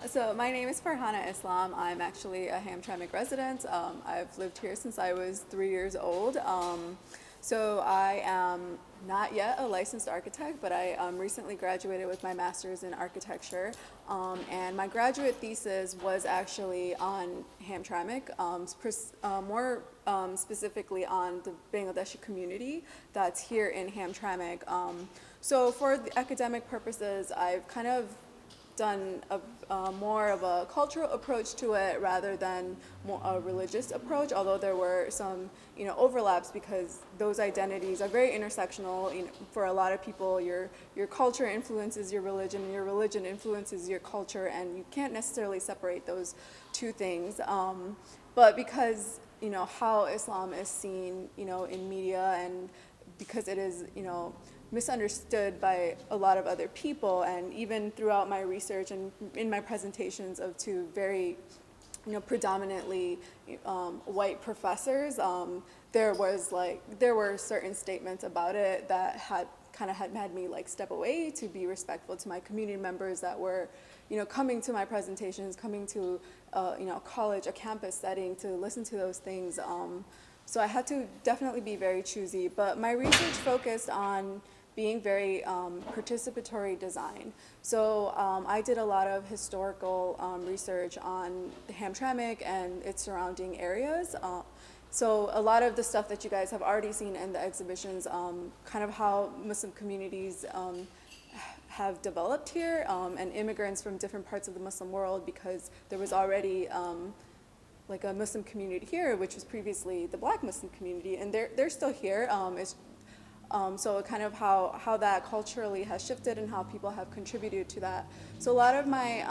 So my name is Farhana Islam. I'm actually a Hamtramck resident. I've lived here since I was 3 years old. So I am not yet a licensed architect, but I recently graduated with my master's in architecture. And my graduate thesis was actually on Hamtramck, more specifically on the Bangladeshi community that's here in Hamtramck. So for the academic purposes, I've kind of done more of a cultural approach to it rather than more a religious approach, although there were some overlaps because those identities are very intersectional. For a lot of people, your culture influences your religion, and your religion influences your culture, and you can't necessarily separate those two things. But because how Islam is seen in media, and because it is misunderstood by a lot of other people, and even throughout my research and in my presentations of two very predominantly white professors, there were certain statements about it that had had me step away to be respectful to my community members that were coming to my presentations, coming to college, a campus setting to listen to those things. So I had to definitely be very choosy, but my research focused on being very participatory design. So I did a lot of historical research on Hamtramck and its surrounding areas. So a lot of the stuff that you guys have already seen in the exhibitions, kind of how Muslim communities have developed here, and immigrants from different parts of the Muslim world, because there was already like a Muslim community here, which was previously the Black Muslim community, and they're still here. So kind of how that culturally has shifted and how people have contributed to that. So a lot of my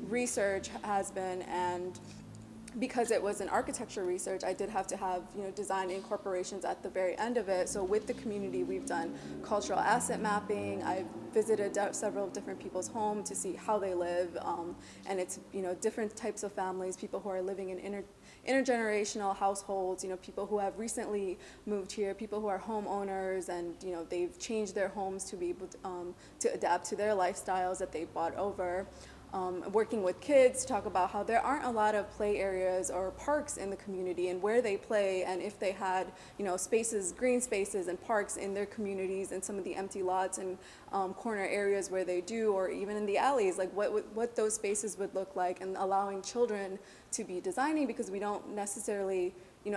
research has been, and because it was an architecture research, I did have to have design incorporations at the very end of it. So with the community, we've done cultural asset mapping. I've visited several different people's homes to see how they live, and it's different types of families, people who are living in intergenerational households, people who have recently moved here, people who are homeowners, and they've changed their homes to be able to adapt to their lifestyles that they bought over. Working with kids to talk about how there aren't a lot of play areas or parks in the community, and where they play, and if they had spaces, green spaces and parks in their communities, and some of the empty lots and corner areas where they do, or even in the alleys, like what those spaces would look like, and allowing children to be designing, because we don't necessarily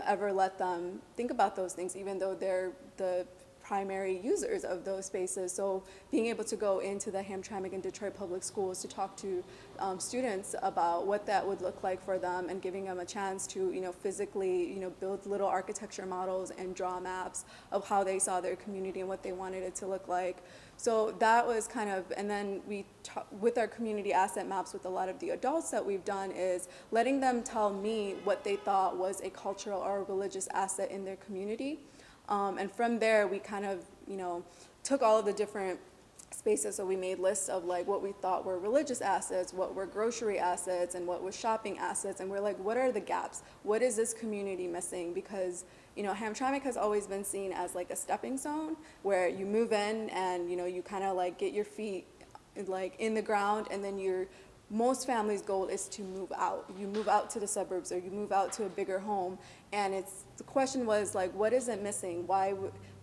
ever let them think about those things, even though they're the primary users of those spaces. So being able to go into the Hamtramck and Detroit public schools to talk to students about what that would look like for them, and giving them a chance to physically build little architecture models and draw maps of how they saw their community and what they wanted it to look like. So that was kind of, and then with our community asset maps, with a lot of the adults that we've done, is letting them tell me what they thought was a cultural or religious asset in their community. And from there, we kind of, took all of the different spaces. So we made lists of what we thought were religious assets, what were grocery assets, and what was shopping assets. And we're like, what are the gaps? What is this community missing? Because, Hamtramck has always been seen as like a stepping stone, where you move in and, you kind of get your feet in the ground, and then most families' goal is to move out. You move out to the suburbs, or you move out to a bigger home, and the question was what is it missing?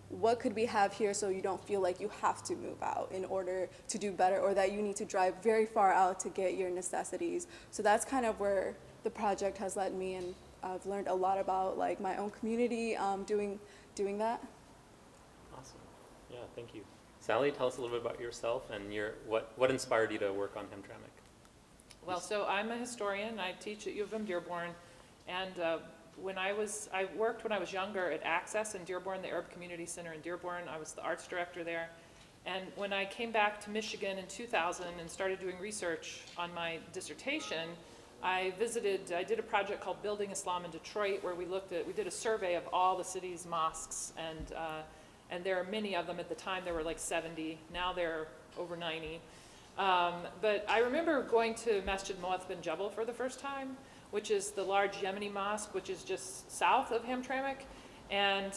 What could we have here so you don't feel like you have to move out in order to do better, or that you need to drive very far out to get your necessities? So that's kind of where the project has led me, and I've learned a lot about my own community doing that. Awesome. Yeah, thank you. Sally, tell us a little bit about yourself and what inspired you to work on Hamtramck? Well, so I'm a historian. I teach at U of M Dearborn, and I worked when I was younger at Access in Dearborn, the Arab Community Center in Dearborn. I was the arts director there. And when I came back to Michigan in 2000 and started doing research on my dissertation, I did a project called Building Islam in Detroit, where we did a survey of all the city's mosques, and there are many of them. At the time there were 70, now there are over 90. But I remember going to Masjid Mu'adh bin Jabal for the first time, which is the large Yemeni mosque, which is just south of Hamtramck. And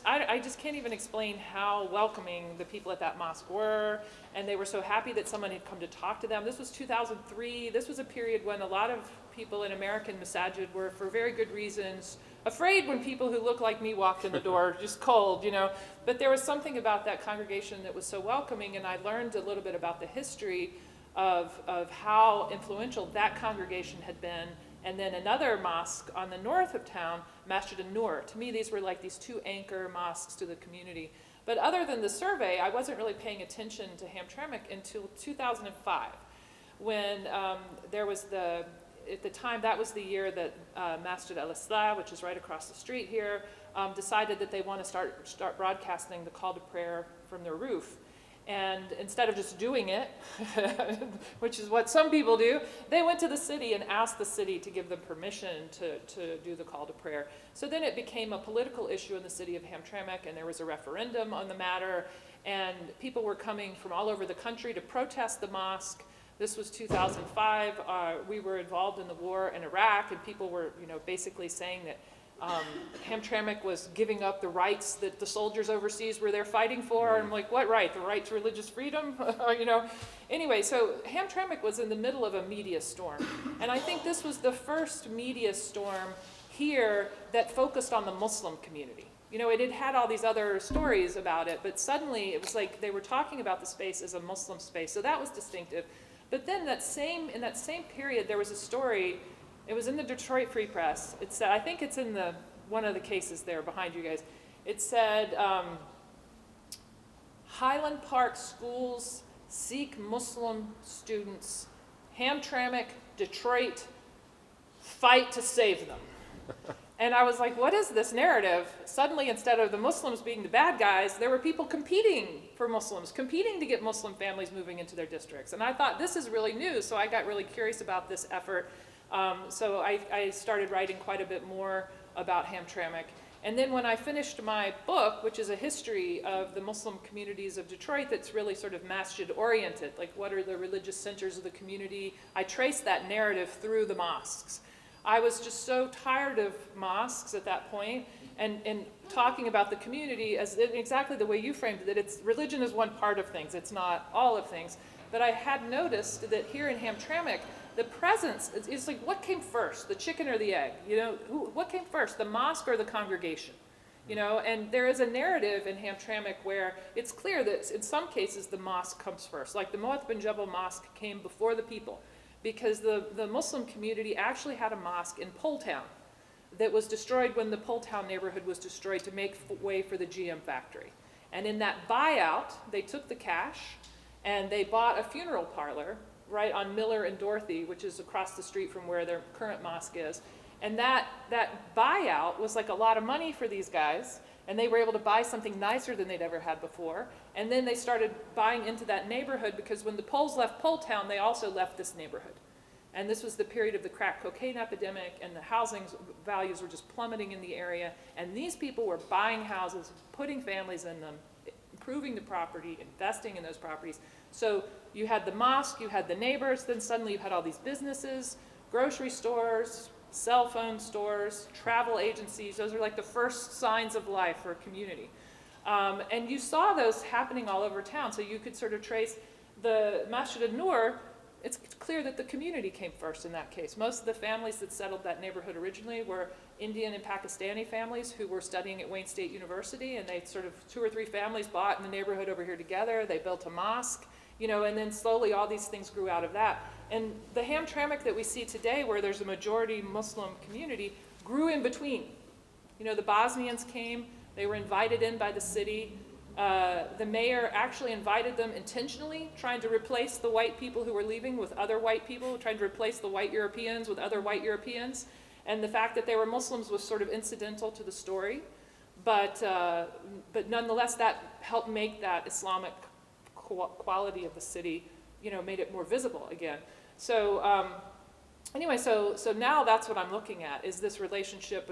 I just can't even explain how welcoming the people at that mosque were, and they were so happy that someone had come to talk to them. This was 2003. This was a period when a lot of people in American masajid were, for very good reasons, afraid when people who look like me walked in the door, just cold, you know. But there was something about that congregation that was so welcoming, and I learned a little bit about the history of how influential that congregation had been. And then another mosque on the north of town, Masjid an-Nur. To me, these were like these two anchor mosques to the community. But other than the survey, I wasn't really paying attention to Hamtramck until 2005, when there was at the time, that was the year that Masjid al-Islah, which is right across the street here, decided that they want to start broadcasting the call to prayer from their roof. And instead of just doing it, which is what some people do, they went to the city and asked the city to give them permission to do the call to prayer. So then it became a political issue in the city of Hamtramck, and there was a referendum on the matter, and people were coming from all over the country to protest the mosque. This was 2005. We were involved in the war in Iraq, and people were, basically saying that Hamtramck was giving up the rights that the soldiers overseas were there fighting for. And I'm like, what right? The right to religious freedom? Anyway, so Hamtramck was in the middle of a media storm. And I think this was the first media storm here that focused on the Muslim community. It had had all these other stories about it, but suddenly it was like they were talking about the space as a Muslim space. So that was distinctive. But then in that same period, there was a story. It was in the Detroit Free Press. It said, I think it's in one of the cases there behind you guys. It said, Highland Park schools seek Muslim students. Hamtramck, Detroit, fight to save them. And I was like, what is this narrative? Suddenly, instead of the Muslims being the bad guys, there were people competing for Muslims, competing to get Muslim families moving into their districts. And I thought, this is really new, so I got really curious about this effort. So I started writing quite a bit more about Hamtramck. And then when I finished my book, which is a history of the Muslim communities of Detroit that's really sort of masjid-oriented, like what are the religious centers of the community, I traced that narrative through the mosques. I was just so tired of mosques at that point, and talking about the community as exactly the way you framed it, religion is one part of things, it's not all of things. But I had noticed that here in Hamtramck, the presence is like, what came first, the chicken or the egg? What came first, the mosque or the congregation? And there is a narrative in Hamtramck where it's clear that in some cases the mosque comes first. Like the Moat bin Jabal Mosque came before the people, because the Muslim community actually had a mosque in Poletown that was destroyed when the Poletown neighborhood was destroyed to make way for the GM factory. And in that buyout, they took the cash and they bought a funeral parlor right on Miller and Dorothy, which is across the street from where their current mosque is. And that buyout was like a lot of money for these guys, and they were able to buy something nicer than they'd ever had before. And then they started buying into that neighborhood, because when the Poles left Poletown, they also left this neighborhood. And this was the period of the crack cocaine epidemic, and the housing values were just plummeting in the area. And these people were buying houses, putting families in them, improving the property, investing in those properties. So you had the mosque, you had the neighbors, then suddenly you had all these businesses, grocery stores, cell phone stores, travel agencies. Those are like the first signs of life for a community. And you saw those happening all over town. So you could sort of trace the Masjid an-Nur. It's clear that the community came first in that case. Most of the families that settled that neighborhood originally were Indian and Pakistani families who were studying at Wayne State University, and they sort of 2 or 3 families bought in the neighborhood over here together. They built a mosque, and then slowly all these things grew out of that. And the Hamtramck that we see today, where there's a majority Muslim community, grew in between. The Bosnians came, they were invited in by the city. The mayor actually invited them intentionally, trying to replace the white people who were leaving with other white people, trying to replace the white Europeans with other white Europeans. And the fact that they were Muslims was sort of incidental to the story. But nonetheless, that helped make that Islamic quality of the city, made it more visible again. So anyway, so now that's what I'm looking at, is this relationship,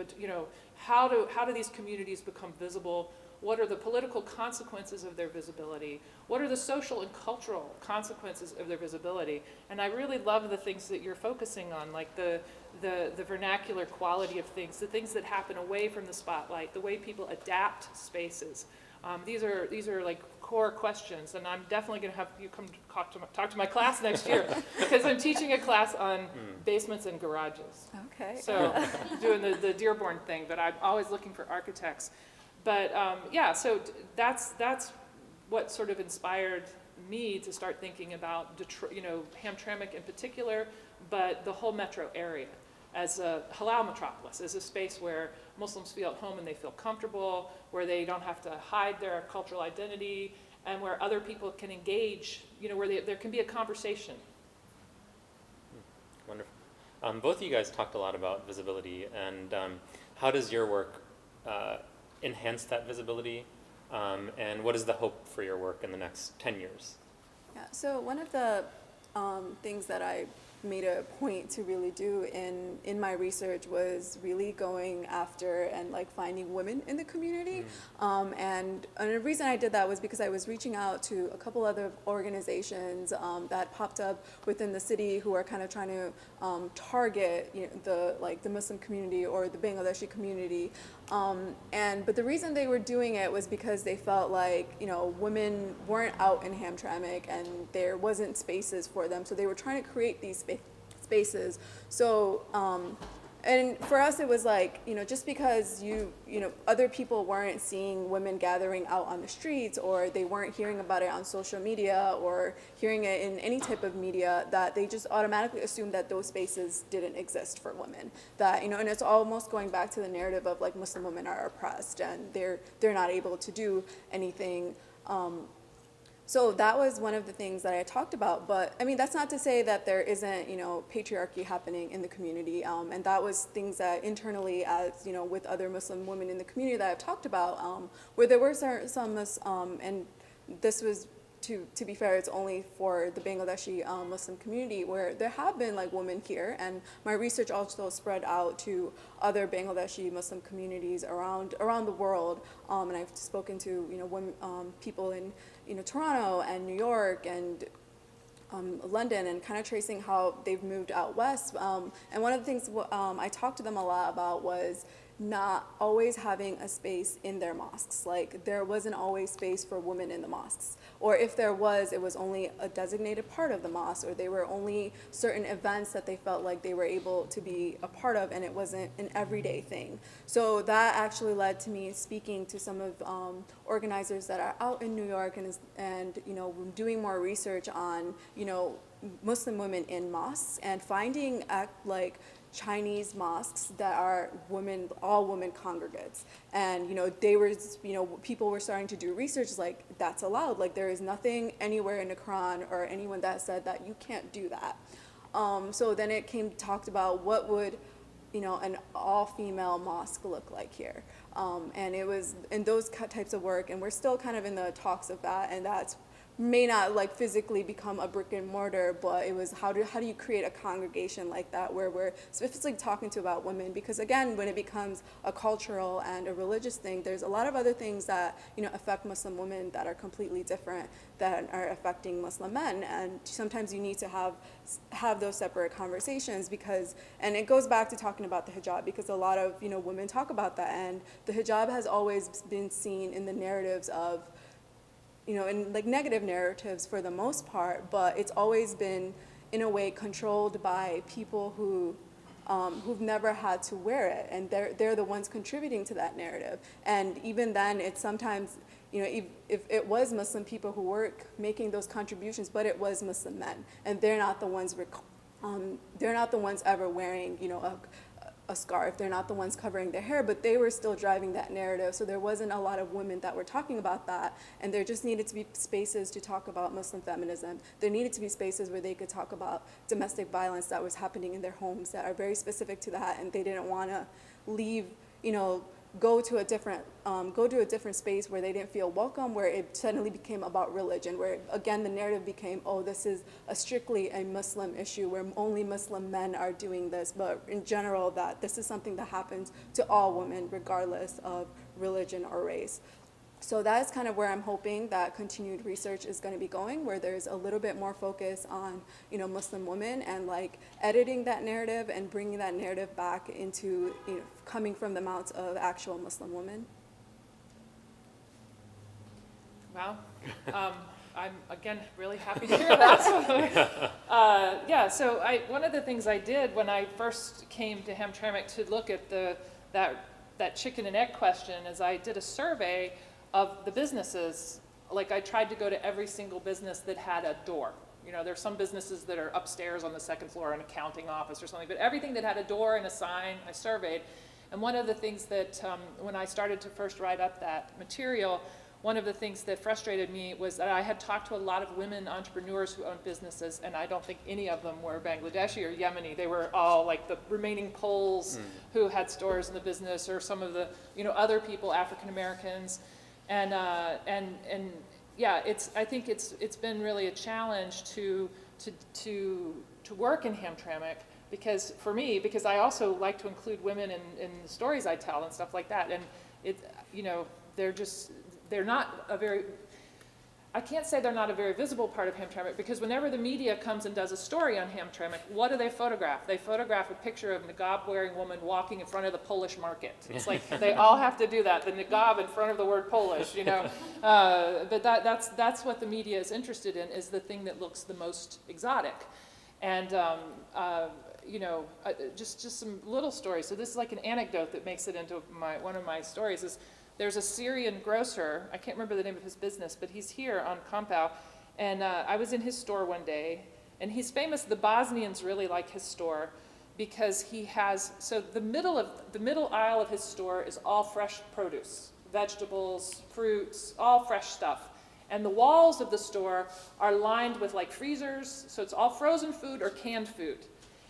how do these communities become visible? What are the political consequences of their visibility? What are the social and cultural consequences of their visibility? And I really love the things that you're focusing on, like the vernacular quality of things, the things that happen away from the spotlight, the way people adapt spaces. These are like core questions, and I'm definitely going to have you come talk to my class next year because I'm teaching a class on basements and garages. Okay. So doing the Dearborn thing, but I'm always looking for architects. But yeah, so that's what sort of inspired me to start thinking about Detroit, Hamtramck in particular, but the whole metro area as a halal metropolis, as a space where Muslims feel at home and they feel comfortable, where they don't have to hide their cultural identity, and where other people can engage, where there can be a conversation. Wonderful. Both of you guys talked a lot about visibility, and how does your work enhance that visibility, and what is the hope for your work in the next 10 years? Yeah, so one of the things that I made a point to really do in my research was really going after and like finding women in the community. And the reason I did that was because I was reaching out to a couple other organizations that popped up within the city who are kind of trying to target the Muslim community or the Bangladeshi community. But the reason they were doing it was because they felt like, women weren't out in Hamtramck and there wasn't spaces for them. So they were trying to create these spaces. So, and for us, it was like, just because other people weren't seeing women gathering out on the streets, or they weren't hearing about it on social media or hearing it in any type of media, that they just automatically assumed that those spaces didn't exist for women. That, and it's almost going back to the narrative of like Muslim women are oppressed and they're not able to do anything. So that was one of the things that I talked about, but I mean, that's not to say that there isn't, patriarchy happening in the community, and that was things that internally, as, with other Muslim women in the community that I've talked about, where there were some, and this was, to be fair, it's only for the Bangladeshi Muslim community, where there have been like women here, and my research also spread out to other Bangladeshi Muslim communities around the world, and I've spoken to women, people in Toronto and New York and London, and kind of tracing how they've moved out west. And one of the things I talked to them a lot about was not always having a space in their mosques. Like, there wasn't always space for women in the mosques. Or if there was, it was only a designated part of the mosque, or they were only certain events that they felt like they were able to be a part of, and it wasn't an everyday thing. So that actually led to me speaking to some of organizers that are out in New York and doing more research on, Muslim women in mosques, and finding like Chinese mosques that are all women congregates. And, people were starting to do research like, that's allowed. Like, there is nothing anywhere in the Quran or anyone that said that you can't do that. So then it talked about what would, an all-female mosque look like here. And it was in those types of work, and we're still kind of in the talks of that, and that's may not like physically become a brick and mortar, but it was how do you create a congregation like that where we're specifically talking about women, because again, when it becomes a cultural and a religious thing, there's a lot of other things that affect Muslim women that are completely different that are affecting Muslim men, and sometimes you need to have those separate conversations, because, and it goes back to talking about the hijab, because a lot of women talk about that, and the hijab has always been seen in the narratives of in like negative narratives for the most part, but it's always been in a way controlled by people who've never had to wear it, and they're the ones contributing to that narrative. And even then, it's sometimes if it was Muslim people who were making those contributions, but it was Muslim men, and they're not the ones ever wearing a scarf. They're not the ones covering their hair, but they were still driving that narrative. So there wasn't a lot of women that were talking about that, and there just needed to be spaces to talk about Muslim feminism. There needed to be spaces where they could talk about domestic violence that was happening in their homes that are very specific to that, and they didn't want to leave, go to a different space where they didn't feel welcome, where it suddenly became about religion, where again the narrative became, oh, this is strictly a Muslim issue where only Muslim men are doing this, but in general that this is something that happens to all women regardless of religion or race. So that's kind of where I'm hoping that continued research is going to be going, where there's a little bit more focus on, Muslim women and like editing that narrative and bringing that narrative back into, coming from the mouths of actual Muslim women. Wow. I'm, again, really happy to hear that. Yeah, so one of the things I did when I first came to Hamtramck to look at that chicken and egg question is I did a survey of the businesses. Like I tried to go to every single business that had a door. There's some businesses that are upstairs on the second floor, an accounting office or something, but everything that had a door and a sign, I surveyed. And one of the things that, when I started to first write up that material, one of the things that frustrated me was that I had talked to a lot of women entrepreneurs who owned businesses, and I don't think any of them were Bangladeshi or Yemeni. They were all like the remaining Poles who had stores in the business, or some of the other people, African Americans, and yeah, I think it's been really a challenge to work in Hamtramck. Because for me, because I also like to include women in the stories I tell and stuff like that, and they're not a very, I can't say they're not a very visible part of Hamtramck, because whenever the media comes and does a story on Hamtramck, what do they photograph? They photograph a picture of a niqab-wearing woman walking in front of the Polish market. It's like they all have to do that, the niqab in front of the word Polish, But that's what the media is interested in, is the thing that looks the most exotic. And just some little stories. So this is like an anecdote that makes it into one of my stories. Is there's a Syrian grocer, I can't remember the name of his business, but he's here on Kampau, and I was in his store one day, and he's famous. The Bosnians really like his store because he has, so the middle aisle of his store is all fresh produce, vegetables, fruits, all fresh stuff. And the walls of the store are lined with like freezers, so it's all frozen food or canned food.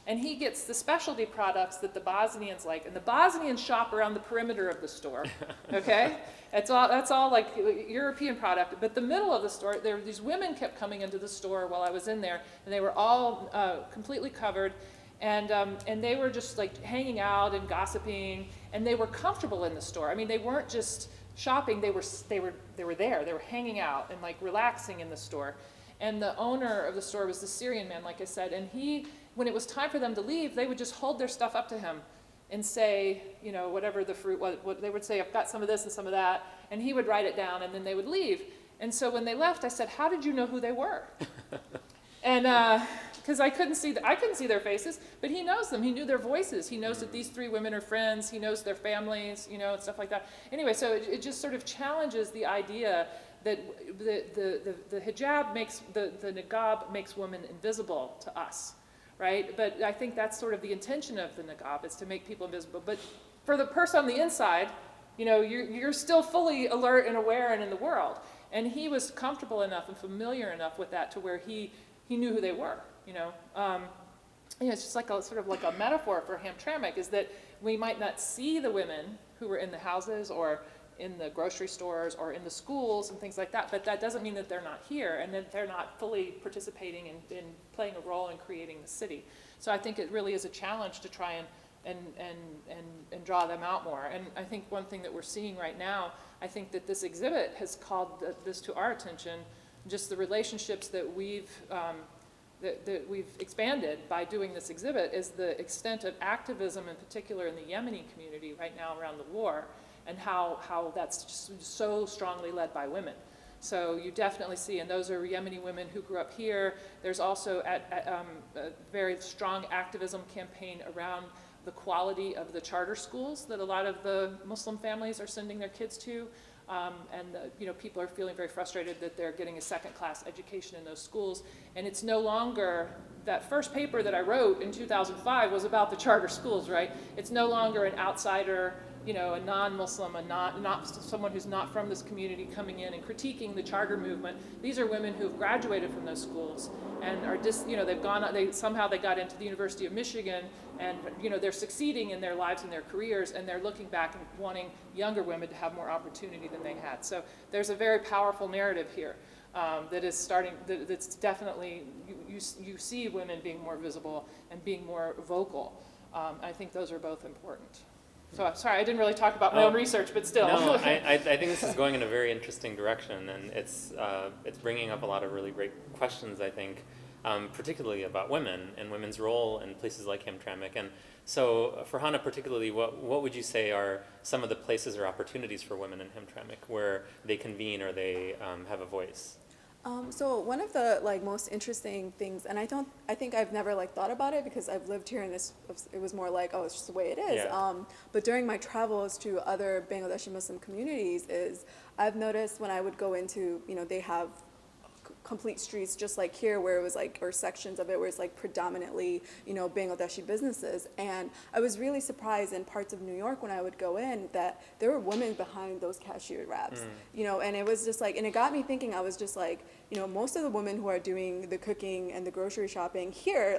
And he gets the specialty products that the Bosnians like, and the Bosnians shop around the perimeter of the store, okay? That's all like European product. But the middle of the store, these women kept coming into the store while I was in there, and they were all completely covered, and they were just like hanging out and gossiping, and they were comfortable in the store. I mean, they weren't just shopping, they were there, they were hanging out and like relaxing in the store. And the owner of the store was the Syrian man, like I said, and when it was time for them to leave, they would just hold their stuff up to him and say, whatever the fruit was, they would say, I've got some of this and some of that, and he would write it down, and then they would leave. And so when they left, I said, how did you know who they were? And because I couldn't see their faces, but he knows them. He knew their voices. He knows that these three women are friends. He knows their families, and stuff like that. Anyway, so it just sort of challenges the idea that the hijab makes, the niqab makes women invisible to us, right? But I think that's sort of the intention of the niqab, is to make people invisible. But for the person on the inside, you're still fully alert and aware and in the world. And he was comfortable enough and familiar enough with that to where he knew who they were, It's just like sort of like a metaphor for Hamtramck, is that we might not see the women who were in the houses or in the grocery stores or in the schools and things like that, but that doesn't mean that they're not here and that they're not fully participating in playing a role in creating the city. So I think it really is a challenge to try and draw them out more. And I think one thing that we're seeing right now, I think that this exhibit has called this to our attention, just the relationships that we've expanded by doing this exhibit, is the extent of activism, in particular in the Yemeni community right now around the war, and how that's just so strongly led by women. So you definitely see, and those are Yemeni women who grew up here. There's also a very strong activism campaign around the quality of the charter schools that a lot of the Muslim families are sending their kids to. People are feeling very frustrated that they're getting a second-class education in those schools. And it's no longer, that first paper that I wrote in 2005 was about the charter schools, right? It's no longer an outsider, a non-Muslim, not someone who's not from this community coming in and critiquing the charter movement. These are women who've graduated from those schools and are just, they got into the University of Michigan, and they're succeeding in their lives and their careers, and they're looking back and wanting younger women to have more opportunity than they had. So there's a very powerful narrative here that is starting. That's definitely, you see women being more visible and being more vocal. I think those are both important. So I'm sorry, I didn't really talk about my own research, but still. No, I think this is going in a very interesting direction, and it's bringing up a lot of really great questions, I think, particularly about women and women's role in places like Hamtramck. And so for Hannah particularly, what would you say are some of the places or opportunities for women in Hamtramck where they convene or they have a voice? So one of the most interesting things, and I think I've never thought about it because I've lived here and it was more like, oh, it's just the way it is. Yeah. But during my travels to other Bangladeshi Muslim communities is I've noticed when I would go into, they have complete streets just like here where it was or sections of it where it's predominantly Bangladeshi businesses, and I was really surprised in parts of New York when I would go in that there were women behind those cashier wraps. And it was just and it got me thinking. I was just most of the women who are doing the cooking and the grocery shopping here,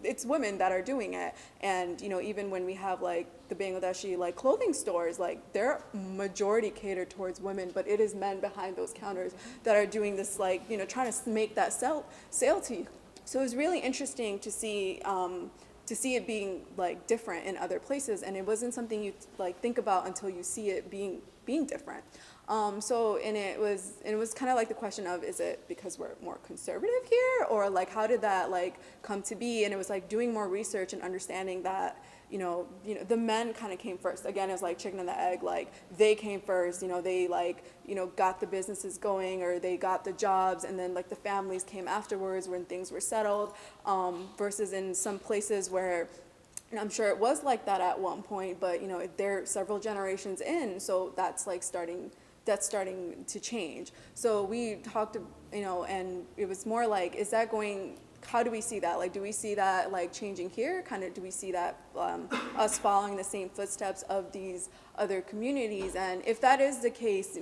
it's women that are doing it. And even when we have the Bangladeshi clothing stores, they're majority catered towards women, but it is men behind those counters that are doing this trying to make that sale to you. So it was really interesting to see it being different in other places, and it wasn't something you think about until you see it being different. And it was kind of the question of, is it because we're more conservative here, or how did that come to be? And it was doing more research and understanding that the men kind of came first. Again, it was chicken and the egg. They came first. They got the businesses going, or they got the jobs, and then the families came afterwards when things were settled. Versus in some places where, and I'm sure it was like that at one point, but they're several generations in, so that's starting to change. So we talked, and it was more is that going, how do we see that? Do we see that changing here? Kind of, do we see that us following the same footsteps of these other communities? And if that is the case,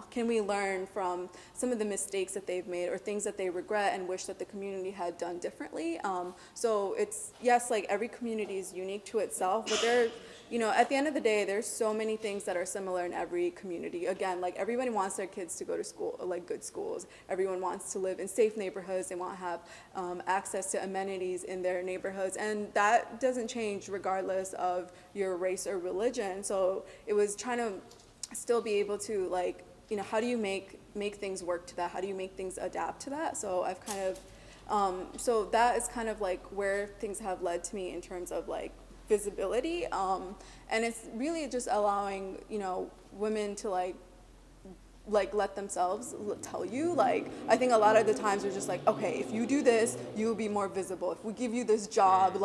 can we learn from some of the mistakes that they've made or things that they regret and wish that the community had done differently? So it's, yes, every community is unique to itself, but there, at the end of the day, there's so many things that are similar in every community. Again, everybody wants their kids to go to school, good schools. Everyone wants to live in safe neighborhoods. They want to have access to amenities in their neighborhoods, and that doesn't change regardless of your race or religion. So it was trying to still be able to how do you make things work to that? How do you make things adapt to that? So I've kind of so that is kind of where things have led to me in terms of visibility, and it's really just allowing women to let themselves tell you. I think a lot of the times we're just okay, if you do this, you'll be more visible. If we give you this job,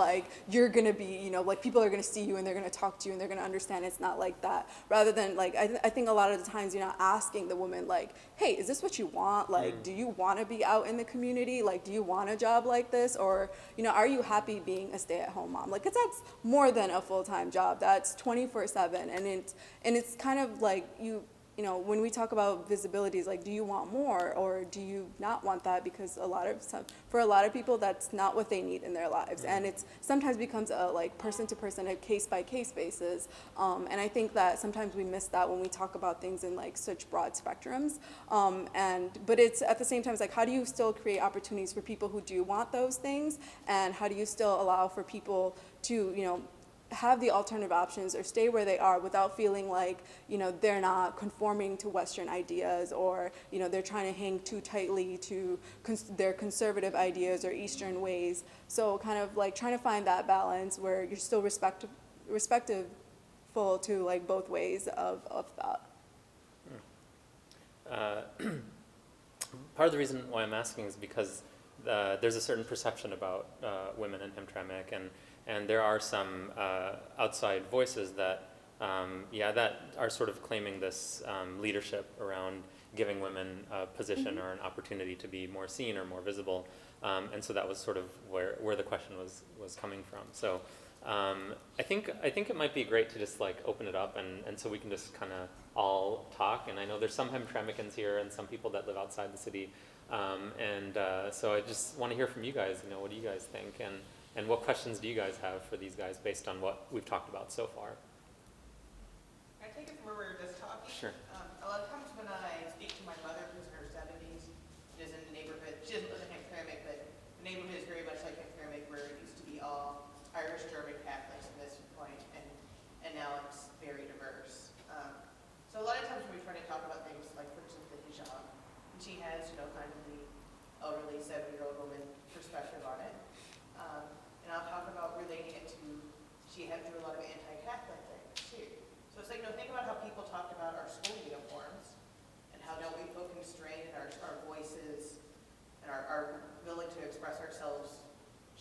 you're gonna be, people are gonna see you and they're gonna talk to you and they're gonna understand it's not like that. Rather than I think a lot of the times you're not asking the woman hey, is this what you want? Do you want to be out in the community? Do you want a job like this? Or are you happy being a stay-at-home mom? Because that's more than a full-time job. That's 24/7, and it's kind of when we talk about visibilities, do you want more or do you not want that? Because for a lot of people, that's not what they need in their lives. And it sometimes becomes a person to person, a case by case basis. And I think that sometimes we miss that when we talk about things in such broad spectrums. But it's at the same time, it's how do you still create opportunities for people who do want those things? And how do you still allow for people to, have the alternative options or stay where they are without feeling they're not conforming to Western ideas, or they're trying to hang too tightly to their conservative ideas or Eastern ways. So kind of trying to find that balance where you're still respectful to both ways of thought. Part of the reason why I'm asking is because there's a certain perception about women in Hamtramck, and there are some outside voices that, that are sort of claiming this leadership around giving women a position or an opportunity to be more seen or more visible. And so that was sort of where the question was coming from. So I think it might be great to just open it up and so we can just kind of all talk. And I know there's some Hamtramckans here and some people that live outside the city. So I just want to hear from you guys. What do you guys think? And what questions do you guys have for these guys based on what we've talked about so far? I take it from where we were just talking. Sure. A lot of times when I speak to my mother, who's in her 70s, is in the neighborhood. She doesn't live in Hamtramck, but the neighborhood is very much like Hamtramck, where it used to be all Irish, German Catholics at this point, and now it's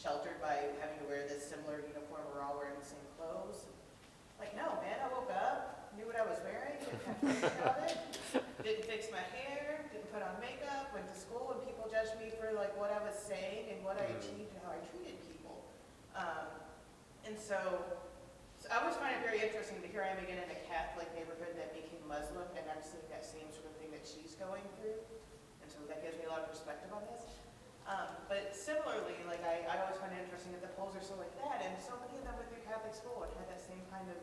sheltered by having to wear this similar uniform, we're all wearing the same clothes. Like, no, man, I woke up, knew what I was wearing, didn't have to think about it, didn't fix my hair, didn't put on makeup, went to school, and people judged me for like what I was saying and what I achieved and how I treated people. And so I always find it very interesting that here I am again in a Catholic neighborhood that became Muslim, and I'm seeing that same sort of thing that she's going through. And so that gives me a lot of perspective on this. But similarly, like I always find it interesting that the polls are so like that, and so many of them went through Catholic school and had that same kind of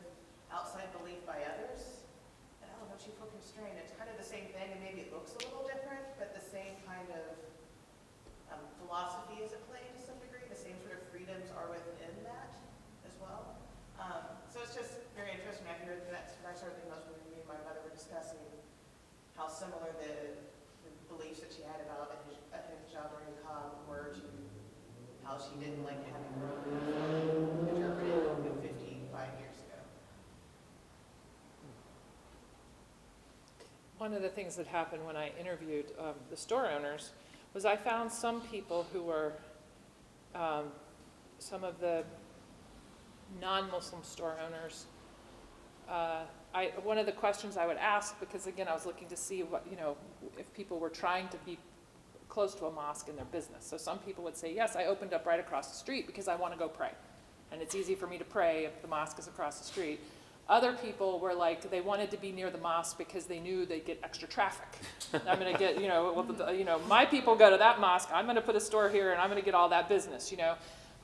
outside belief by others. And I don't know, she feel constrained. It's kind of the same thing, and maybe it looks a little different, but the same kind of philosophy is at play to some degree. The same sort of freedoms are within that as well. So it's just very interesting. I hear that's where I started thinking about when me and my mother were discussing how similar the beliefs that she had about a hijab or niqab were to how she didn't like having her own interpreted 55 years ago. One of the things that happened when I interviewed the store owners was I found some people who were some of the non-Muslim store owners. One of the questions I would ask, because again I was looking to see what, if people were trying to be close to a mosque in their business. So some people would say, yes, I opened up right across the street because I want to go pray. And it's easy for me to pray if the mosque is across the street. Other people were like, they wanted to be near the mosque because they knew they'd get extra traffic. I'm going to get, my people go to that mosque, I'm going to put a store here and I'm going to get all that business,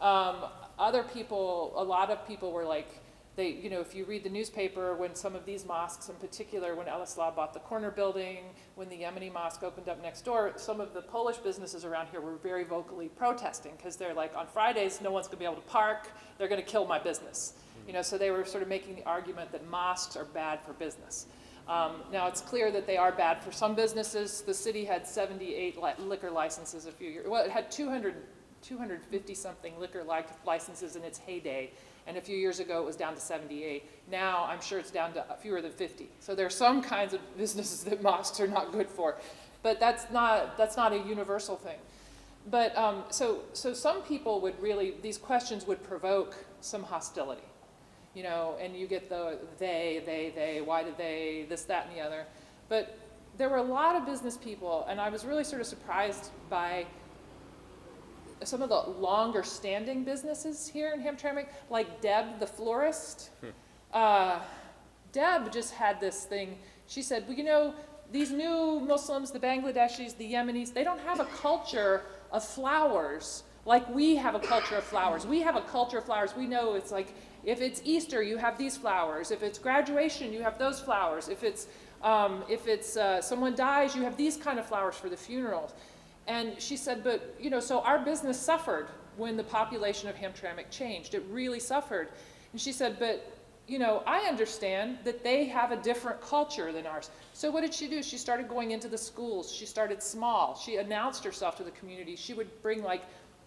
Other people, a lot of people were like, if you read the newspaper, when some of these mosques in particular, when El Islah bought the corner building, when the Yemeni mosque opened up next door, some of the Polish businesses around here were very vocally protesting because they're like, on Fridays, no one's going to be able to park, they're going to kill my business. So they were sort of making the argument that mosques are bad for business. Now it's clear that they are bad for some businesses. The city had 78 liquor licenses a few years, well, it had 250 something liquor licenses in its heyday. And a few years ago, it was down to 78. Now, I'm sure it's down to fewer than 50. So there are some kinds of businesses that mosques are not good for. But that's not a universal thing. But so some people would really, these questions would provoke some hostility. And you get the they, why did they, this, that, and the other. But there were a lot of business people, and I was really sort of surprised by some of the longer standing businesses here in Hamtramck, like Deb the florist. Deb just had this thing. She said, well, these new Muslims, the Bangladeshis, the Yemenis, they don't have a culture of flowers like we have a culture of flowers. We have a culture of flowers. We know it's like, if it's Easter, you have these flowers. If it's graduation, you have those flowers. If it's someone dies, you have these kind of flowers for the funerals. And she said, but, so our business suffered when the population of Hamtramck changed. It really suffered. And she said, but, I understand that they have a different culture than ours. So what did she do? She started going into the schools. She started small. She announced herself to the community. She would bring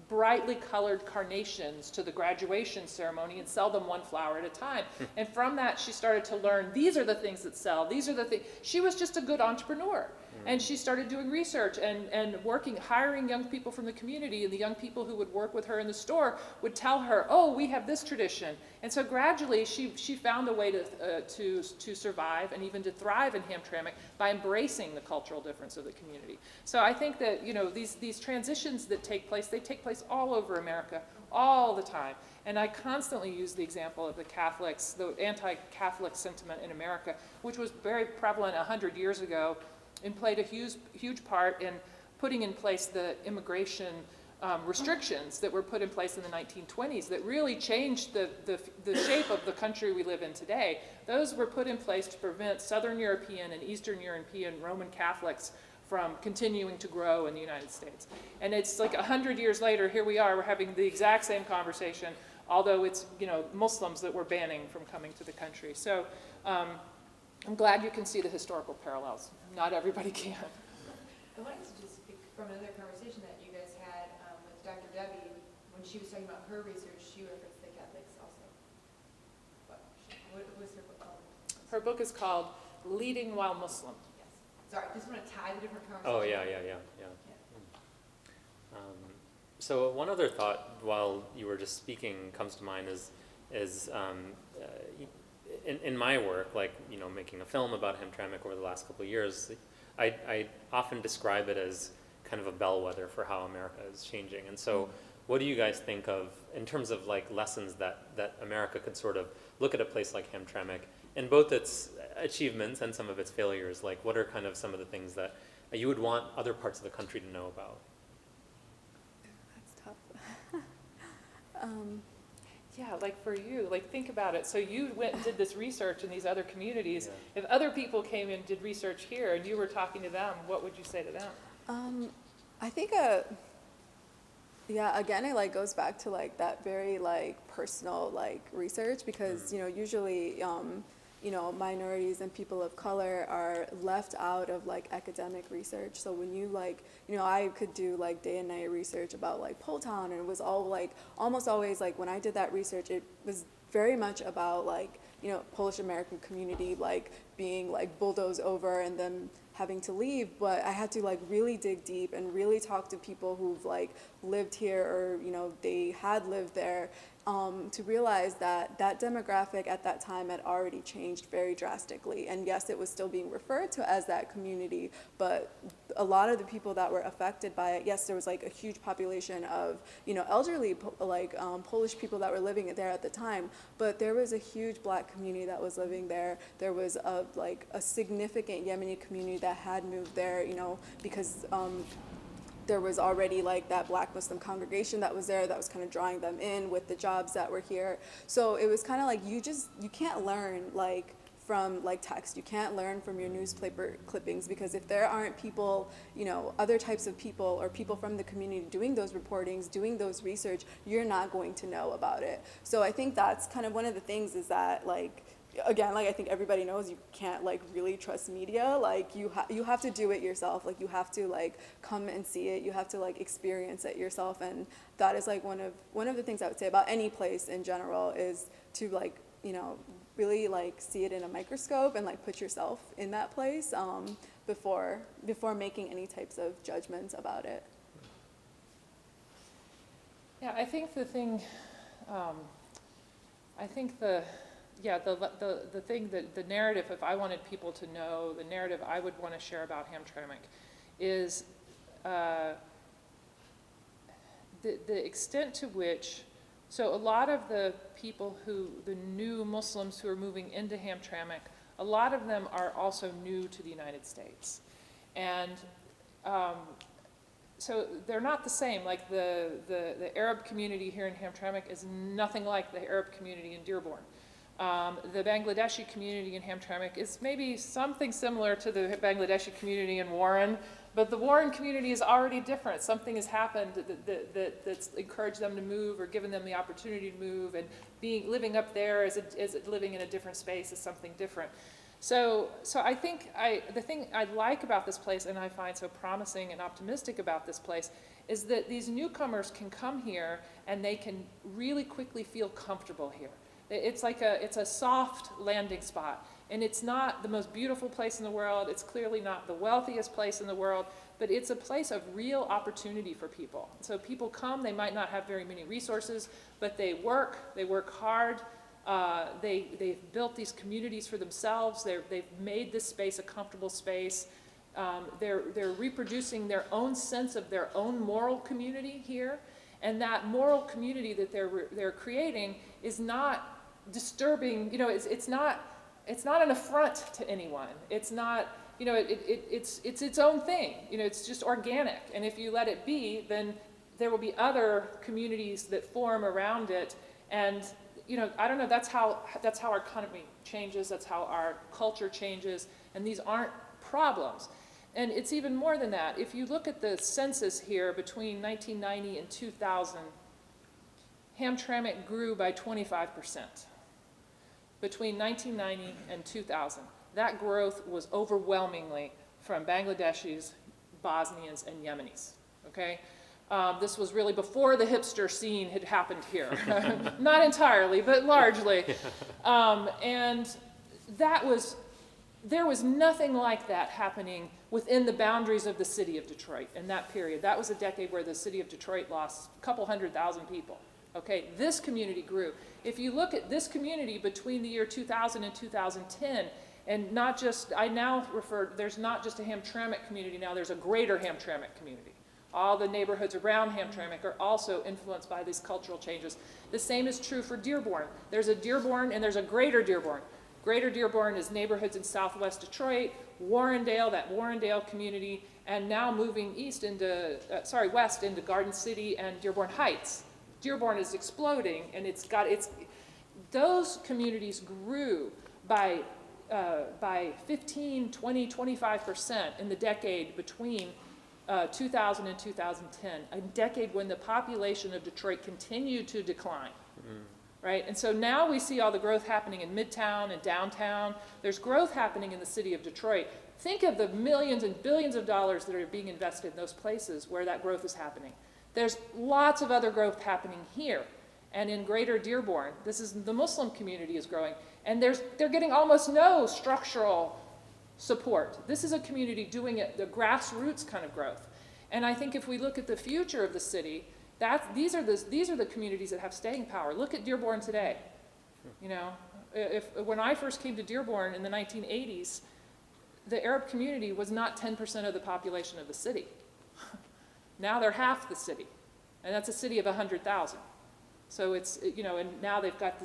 brightly colored carnations to the graduation ceremony and sell them one flower at a time. And from that, she started to learn, these are the things that sell. These are the things. She was just a good entrepreneur. And she started doing research and hiring young people from the community, and the young people who would work with her in the store would tell her, oh, we have this tradition. And so gradually she found a way to survive and even to thrive in Hamtramck by embracing the cultural difference of the community. So I think that, these transitions that take place, they take place all over America, all the time. And I constantly use the example of the Catholics, the anti-Catholic sentiment in America, which was very prevalent 100 years ago, and played a huge part in putting in place the immigration restrictions that were put in place in the 1920s that really changed the shape of the country we live in today. Those were put in place to prevent Southern European and Eastern European Roman Catholics from continuing to grow in the United States. And it's like 100 years later, here we are, we're having the exact same conversation, although it's Muslims that we're banning from coming to the country. So I'm glad you can see the historical parallels. Not everybody can. I wanted to just speak from another conversation that you guys had with Dr. Debbie when she was talking about her research. She referenced the Catholics also. What was her book called? Her book is called Leading While Muslim. Yes. Sorry, just want to tie the different conversations. Oh, yeah. So one other thought while you were just speaking comes to mind is in my work, like, you know, making a film about Hamtramck over the last couple of years, I often describe it as kind of a bellwether for how America is changing. And so what do you guys think of in terms of like lessons that America could sort of look at a place like Hamtramck and both its achievements and some of its failures? Like, what are kind of some of the things that you would want other parts of the country to know about? That's tough. Yeah, like for you, like think about it. So you went and did this research in these other communities. Yeah. If other people came and did research here and you were talking to them, what would you say to them? I think, yeah, again, it like goes back to like that very like personal like research because, you know, usually, you know, minorities and people of color are left out of like academic research. So when you like, you know, I could do like day and night research about like Pole Town, and it was all like, almost always like when I did that research, it was very much about like, you know, Polish American community like being like bulldozed over and then having to leave. But I had to like really dig deep and really talk to people who've like lived here or, you know, they had lived there, to realize that that demographic at that time had already changed very drastically. And yes, it was still being referred to as that community, but a lot of the people that were affected by it, yes, there was like a huge population of, you know, elderly Polish people that were living there at the time, but there was a huge Black community that was living there. There was a significant Yemeni community that had moved there, you know, because there was already like that Black Muslim congregation that was there that was kind of drawing them in with the jobs that were here. So it was kind of like you can't learn like from like text. You can't learn from your newspaper clippings, because if there aren't people, you know, other types of people or people from the community doing those reportings, doing those research, you're not going to know about it. So I think that's kind of one of the things is that like, again, like I think everybody knows you can't like really trust media. Like you have to do it yourself. Like you have to like come and see it. You have to like experience it yourself. And that is like one of the things I would say about any place in general is to like, you know, really like see it in a microscope and like put yourself in that place before making any types of judgments about it. Yeah, I think the thing, the thing that the narrative, if I wanted people to know, the narrative I would want to share about Hamtramck is the extent to which, so a lot of the people the new Muslims who are moving into Hamtramck, a lot of them are also new to the United States. And so they're not the same. Like the Arab community here in Hamtramck is nothing like the Arab community in Dearborn. The Bangladeshi community in Hamtramck is maybe something similar to the Bangladeshi community in Warren, but the Warren community is already different. Something has happened that's encouraged them to move or given them the opportunity to move, and living up there as living in a different space is something different. So I think the thing I like about this place, and I find so promising and optimistic about this place, is that these newcomers can come here and they can really quickly feel comfortable here. It's like it's a soft landing spot, and it's not the most beautiful place in the world. It's clearly not the wealthiest place in the world, but it's a place of real opportunity for people. So people come, they might not have very many resources, but they work hard. They've built these communities for themselves. They've made this space a comfortable space. They're reproducing their own sense of their own moral community here, and that moral community that they're creating is not disturbing. You know, it's not an affront to anyone. It's not, you know, it's its own thing. You know, it's just organic. And if you let it be, then there will be other communities that form around it. And you know, I don't know. That's how our economy changes. That's how our culture changes. And these aren't problems. And it's even more than that. If you look at the census here between 1990 and 2000, Hamtramck grew by 25%. Between 1990 and 2000, that growth was overwhelmingly from Bangladeshis, Bosnians, and Yemenis. Okay. This was really before the hipster scene had happened here. Not entirely, but largely. And that was There was nothing like that happening within the boundaries of the city of Detroit in that period. That was a decade where the city of Detroit lost a couple 100,000 people. Okay, this community grew. If you look at this community between the year 2000 and 2010, and not just, I now refer, there's not just a Hamtramck community now, there's a greater Hamtramck community. All the neighborhoods around Hamtramck are also influenced by these cultural changes. The same is true for Dearborn. There's a Dearborn and there's a greater Dearborn. Greater Dearborn is neighborhoods in southwest Detroit, Warrendale, that Warrendale community, and now moving west into Garden City and Dearborn Heights. Dearborn is exploding, and those communities grew by 15, 20, 25% in the decade between 2000 and 2010, a decade when the population of Detroit continued to decline. Right? And so now we see all the growth happening in Midtown and downtown. There's growth happening in the city of Detroit. Think of the millions and billions of dollars that are being invested in those places where that growth is happening. There's lots of other growth happening here. And in greater Dearborn, the Muslim community is growing. And they're getting almost no structural support. This is a community doing it, the grassroots kind of growth. And I think if we look at the future of the city, these are the communities that have staying power. Look at Dearborn today. You know, when I first came to Dearborn in the 1980s, the Arab community was not 10% of the population of the city. Now they're half the city, and that's a city of 100,000. So it's, you know, and now they've got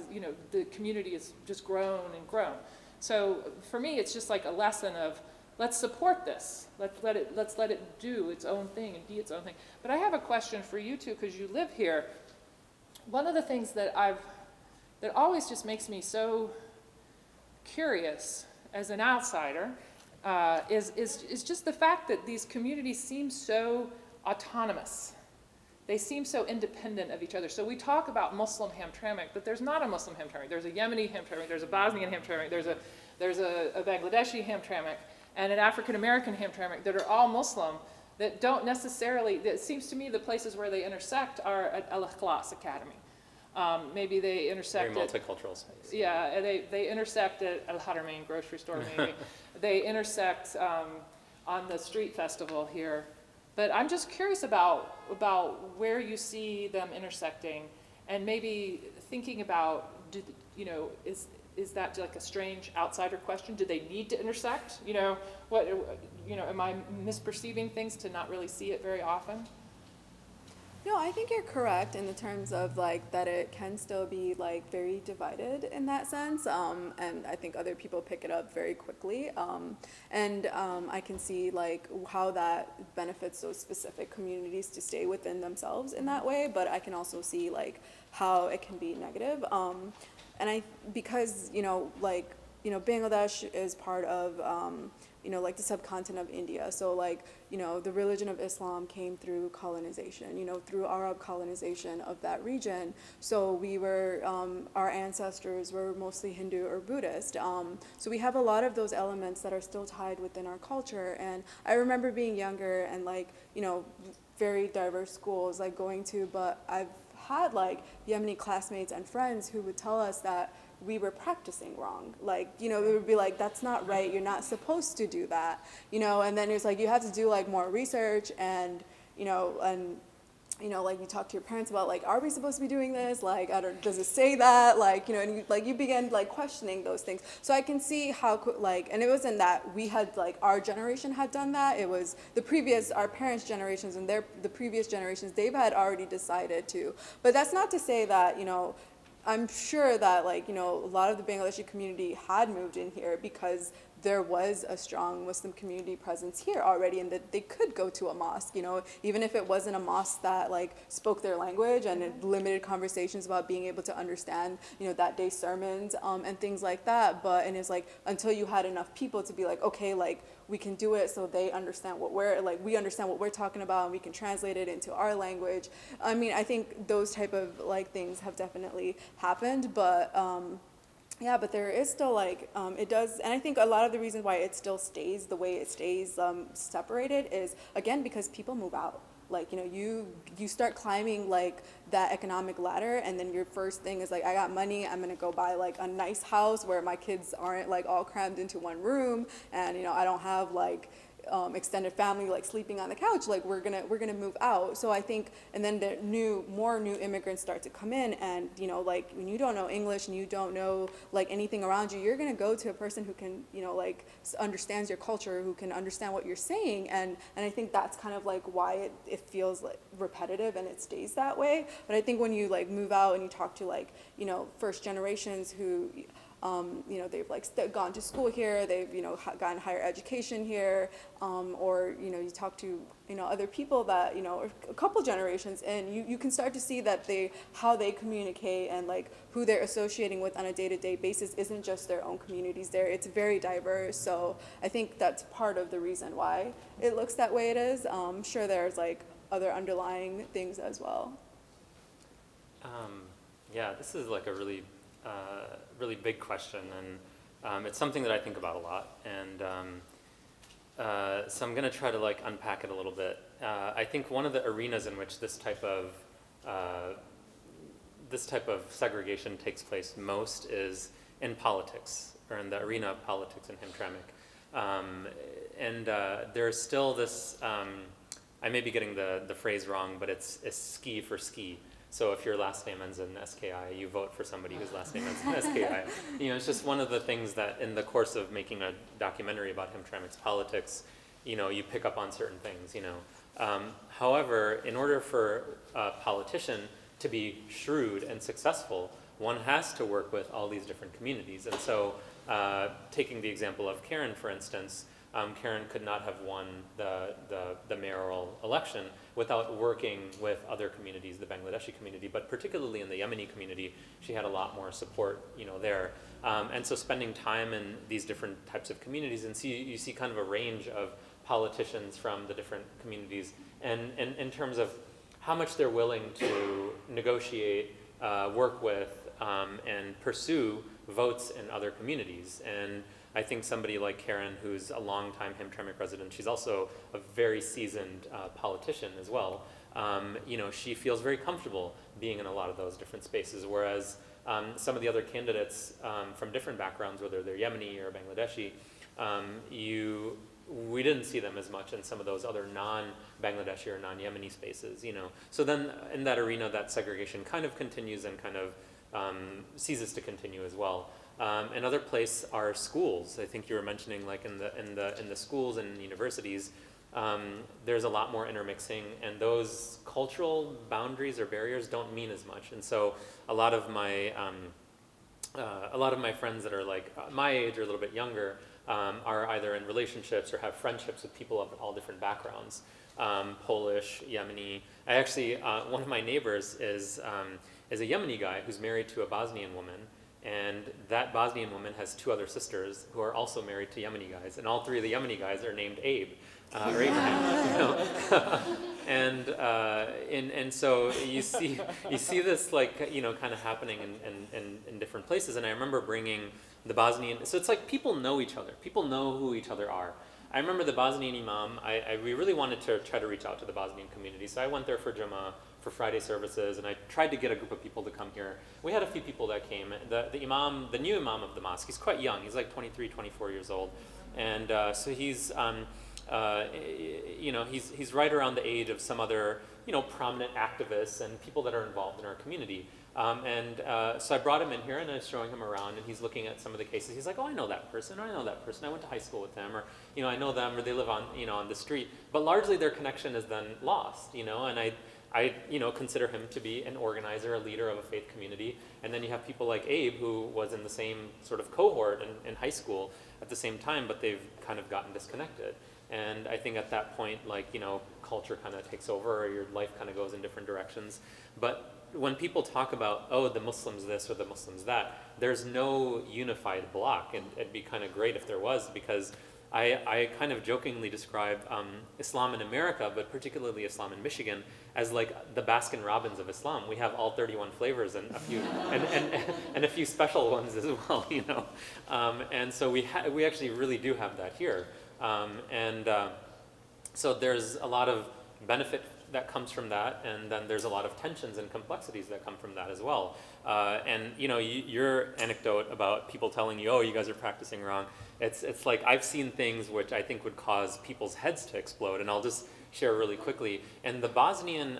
the community has just grown and grown. So for me, it's just like a lesson of, let's support this. Let's let it do its own thing and be its own thing. But I have a question for you two, because you live here. One of the things that always just makes me so curious as an outsider is just the fact that these communities seem so autonomous. They seem so independent of each other. So we talk about Muslim Hamtramck, but there's not a Muslim Hamtramck. There's a Yemeni Hamtramck, there's a Bosnian Hamtramck, there's a Bangladeshi Hamtramck, and an African-American Hamtramck that are all Muslim, that don't necessarily, it seems to me the places where they intersect are at Al-Ikhlas Academy. Maybe they intersect Very multicultural space. Yeah, they intersect at Al-Haramain grocery store maybe. They intersect on the street festival here. But I'm just curious about where you see them intersecting, and maybe thinking about, is that like a strange outsider question? Do they need to intersect? Am I misperceiving things to not really see it very often? No, I think you're correct in the terms of like that it can still be like very divided in that sense, and I think other people pick it up very quickly, and I can see like how that benefits those specific communities to stay within themselves in that way, but I can also see like how it can be negative, and because Bangladesh is part of like the subcontinent of India. So like, the religion of Islam came through colonization, through Arab colonization of that region. So we were, our ancestors were mostly Hindu or Buddhist. So we have a lot of those elements that are still tied within our culture. And I remember being younger and like, very diverse schools like going to, but I've had like Yemeni classmates and friends who would tell us that we were practicing wrong. Like, it would be like, that's not right, you're not supposed to do that, and then it's like, you have to do like more research and, like you talk to your parents about like, are we supposed to be doing this? Like, does it say that? Like, and you begin like questioning those things. So I can see how, and it wasn't that we had like, our generation had done that. It was our parents' generations and the previous generations, they've had already decided to. But that's not to say that, I'm sure that a lot of the Bangladeshi community had moved in here because there was a strong Muslim community presence here already, and that they could go to a mosque, even if it wasn't a mosque that spoke their language, and it limited conversations about being able to understand, that day's sermons and things like that. And it's until you had enough people to be okay, we can do it so they understand we understand what we're talking about, and we can translate it into our language. I mean, I think those type of things have definitely happened, but yeah, but there is still it does, and I think a lot of the reason why it still stays the way it stays separated is, again, because people move out. like, you know, you start climbing like that economic ladder, and then your first thing is like, I got money, I'm gonna go buy like a nice house where my kids aren't like all crammed into one room, and you know, I don't have like extended family like sleeping on the couch. Like we're gonna move out. So I think, and then the more new immigrants start to come in, and you know, like when you don't know English and you don't know like anything around you, you're gonna go to a person who can, you know, like understands your culture, who can understand what you're saying, and I think that's kind of like why it feels like repetitive and it stays that way. But I think when you like move out and you talk to like, you know, first generations who you know, they've like gone to school here, they've, you know, gotten higher education here, or, you know, you talk to, you know, other people that, you know, a couple generations, and you can start to see that how they communicate and like who they're associating with on a day-to-day basis isn't just their own communities there. It's very diverse. So I think that's part of the reason why it looks that way it is. I'm sure there's like other underlying things as well. Yeah, this is like a really big question, and it's something that I think about a lot, and so I'm going to try to like unpack it a little bit. I think one of the arenas in which this type of segregation takes place most is in politics, or in the arena of politics in Hamtramck, and there's still this. I may be getting the phrase wrong, but it's ski for ski. So if your last name ends in SKI, you vote for somebody whose last name ends in SKI. You know, it's just one of the things that in the course of making a documentary about Hamtramck's politics, you know, you pick up on certain things, you know. However, in order for a politician to be shrewd and successful, one has to work with all these different communities. And so taking the example of Karen, for instance, Karen could not have won the mayoral election without working with other communities, the Bangladeshi community, but particularly in the Yemeni community, she had a lot more support, you know, there. And so spending time in these different types of communities, and you see kind of a range of politicians from the different communities, and in terms of how much they're willing to negotiate, work with, and pursue votes in other communities. And I think somebody like Karen, who's a longtime Hamtramck resident, she's also a very seasoned politician as well. You know, she feels very comfortable being in a lot of those different spaces, whereas some of the other candidates from different backgrounds, whether they're Yemeni or Bangladeshi, we didn't see them as much in some of those other non-Bangladeshi or non-Yemeni spaces, you know. So then in that arena, that segregation kind of continues and kind of ceases to continue as well. Another place are schools. I think you were mentioning, like in the schools and universities, there's a lot more intermixing, and those cultural boundaries or barriers don't mean as much. And so a lot of my friends that are like my age or a little bit younger are either in relationships or have friendships with people of all different backgrounds, Polish, Yemeni. I actually one of my neighbors is a Yemeni guy who's married to a Bosnian woman. And that Bosnian woman has two other sisters who are also married to Yemeni guys, and all three of the Yemeni guys are named Abe, or Abraham, you know? And so you see this like, you know, kind of happening in different places. And I remember bringing the Bosnian, so it's like people know each other, people know who each other are. I remember the Bosnian imam, we really wanted to try to reach out to the Bosnian community, so I went there for Jummah, for Friday services, and I tried to get a group of people to come here. We had a few people that came. The imam, the new imam of the mosque, he's quite young. He's like 23, 24 years old. And so he's, you know, he's right around the age of some other, you know, prominent activists and people that are involved in our community. So I brought him in here, and I was showing him around, and he's looking at some of the cases. He's like, oh, I know that person, or I know that person. I went to high school with them, or, you know, I know them, or they live on, you know, on the street. But largely their connection is then lost, you know, and I you know, consider him to be an organizer, a leader of a faith community. And then you have people like Abe, who was in the same sort of cohort in high school at the same time, but they've kind of gotten disconnected. And I think at that point, like, you know, culture kind of takes over, or your life kind of goes in different directions. But when people talk about, oh, the Muslims this or the Muslims that, there's no unified block. And it'd be kind of great if there was, because I kind of jokingly describe Islam in America, but particularly Islam in Michigan, as like the Baskin Robbins of Islam. We have all 31 flavors and a few and a few special ones as well, you know. And so we actually really do have that here. So there's a lot of benefit that comes from that, and then there's a lot of tensions and complexities that come from that as well. And you know, your anecdote about people telling you, oh, you guys are practicing wrong, it's like I've seen things which I think would cause people's heads to explode, and I'll just share really quickly. And the Bosnian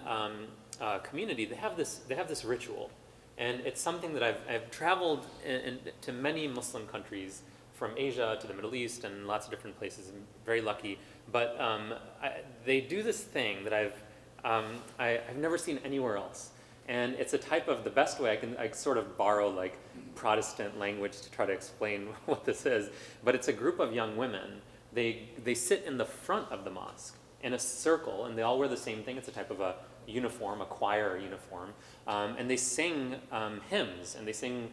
community, they have this ritual, and it's something that I've traveled to many Muslim countries, from Asia to the Middle East and lots of different places. I'm very lucky, but they do this thing that I've never seen anywhere else, and it's a type of, the best way I sort of borrow like Protestant language to try to explain what this is, but it's a group of young women. They sit in the front of the mosque in a circle, and they all wear the same thing. It's a type of a uniform, a choir uniform, and they sing hymns, and they sing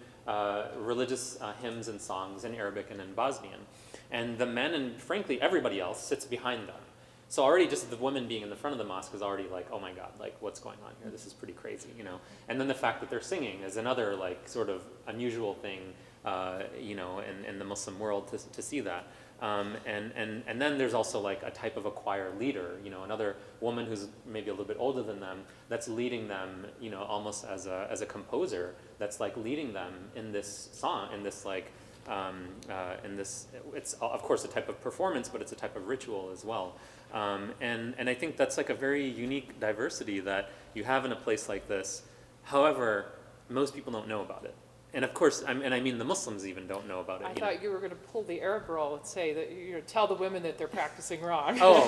religious hymns and songs in Arabic and in Bosnian. And the men, and frankly everybody else, sits behind them. So already just the women being in the front of the mosque is already like, oh my God, like what's going on here? This is pretty crazy, you know? And then the fact that they're singing is another like sort of unusual thing, you know, in the Muslim world to see that. And then there's also like a type of a choir leader, you know, another woman who's maybe a little bit older than them that's leading them, you know, almost as a composer that's like leading them in this song, in this like, in this, it's of course a type of performance, but it's a type of ritual as well. And I think that's like a very unique diversity that you have in a place like this. However, most people don't know about it. And of course, I mean the Muslims even don't know about it. I thought you were going to pull the Arab role and say that you tell the women that they're practicing wrong. Oh,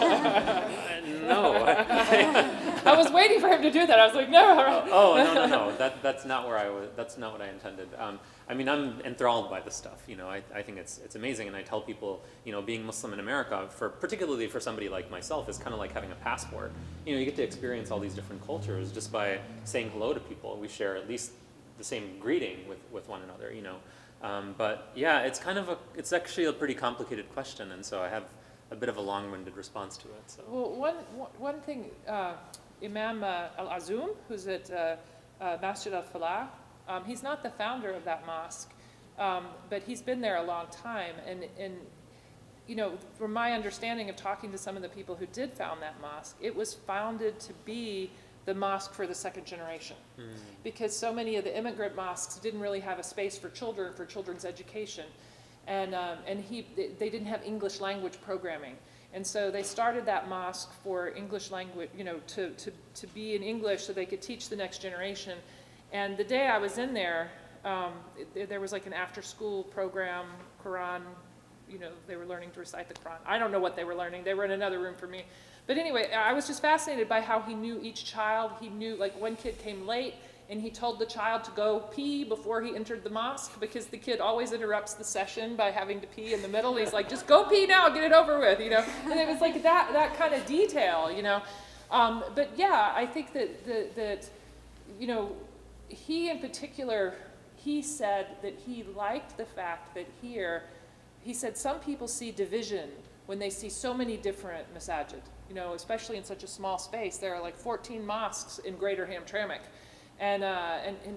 no. I was waiting for him to do that. I was like, no. Oh, no. That's not where I was. That's not what I intended. I mean, I'm enthralled by this stuff. You know, I think it's amazing, and I tell people, you know, being Muslim in America, particularly for somebody like myself, is kind of like having a passport. You know, you get to experience all these different cultures just by saying hello to people. We share at least the same greeting with one another, you know. But yeah, it's actually a pretty complicated question, and so I have a bit of a long-winded response to it. So. Well, one thing, Imam Al-Azum, who's at Masjid al-Falah, he's not the founder of that mosque, but he's been there a long time, and you know, from my understanding of talking to some of the people who did found that mosque, it was founded to be the mosque for the second generation, because so many of the immigrant mosques didn't really have a space for children, for children's education, and they didn't have English language programming, and so they started that mosque for English language, you know, to be in English so they could teach the next generation. And the day I was in there, there was like an after-school program, Quran, you know, they were learning to recite the Quran. I don't know what they were learning. They were in another room from me. But anyway, I was just fascinated by how he knew each child. He knew, like, one kid came late, and he told the child to go pee before he entered the mosque, because the kid always interrupts the session by having to pee in the middle. He's like, just go pee now, get it over with, you know. And it was like that kind of detail, you know. But yeah, I think that you know, he in particular, he said that he liked the fact that here, he said some people see division when they see so many different masajid, you know, especially in such a small space. There are like 14 mosques in Greater Hamtramck. And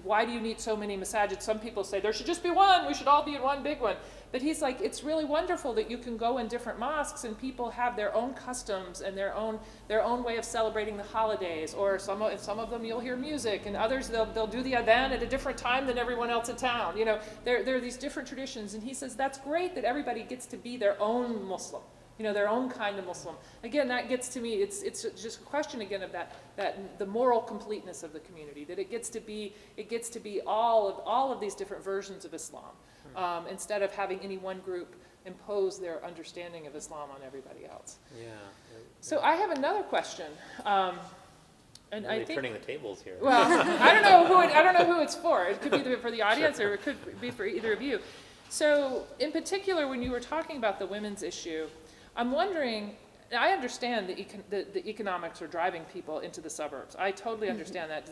why do you need so many masajid? Some people say there should just be one, we should all be in one big one. But he's like, it's really wonderful that you can go in different mosques and people have their own customs and their own way of celebrating the holidays. Or some of them you'll hear music, and others they'll do the adhan at a different time than everyone else in town. You know, there are these different traditions, and he says that's great that everybody gets to be their own Muslim. You know, their own kind of Muslim. Again, that gets to me, it's just a question again of that the moral completeness of the community, that it gets to be all of these different versions of Islam, instead of having any one group impose their understanding of Islam on everybody else. Yeah. So I have another question. And really I think, turning the tables here. well, I don't know who it's for. It could be for the audience, or it could be for either of you. So in particular, when you were talking about the women's issue, I'm wondering, I understand the economics are driving people into the suburbs. I totally understand that.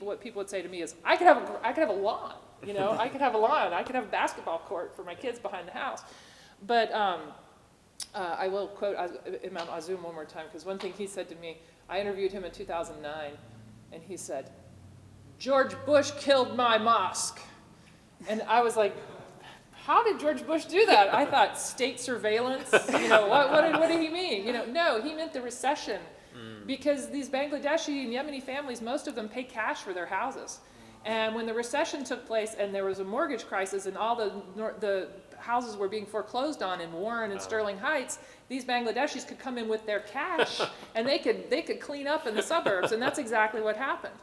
What people would say to me is, I could have a lawn, you know, I could have a lawn, I could have a basketball court for my kids behind the house. But I will quote Imam Azum one more time, because one thing he said to me, I interviewed him in 2009, and he said, George Bush killed my mosque. And I was like, how did George Bush do that? I thought state surveillance, you know, what did he mean? You know, no, he meant the recession because these Bangladeshi and Yemeni families, most of them pay cash for their houses. And when the recession took place and there was a mortgage crisis and all the houses were being foreclosed on in Warren and Sterling Heights, these Bangladeshis could come in with their cash and they could clean up in the suburbs, and that's exactly what happened.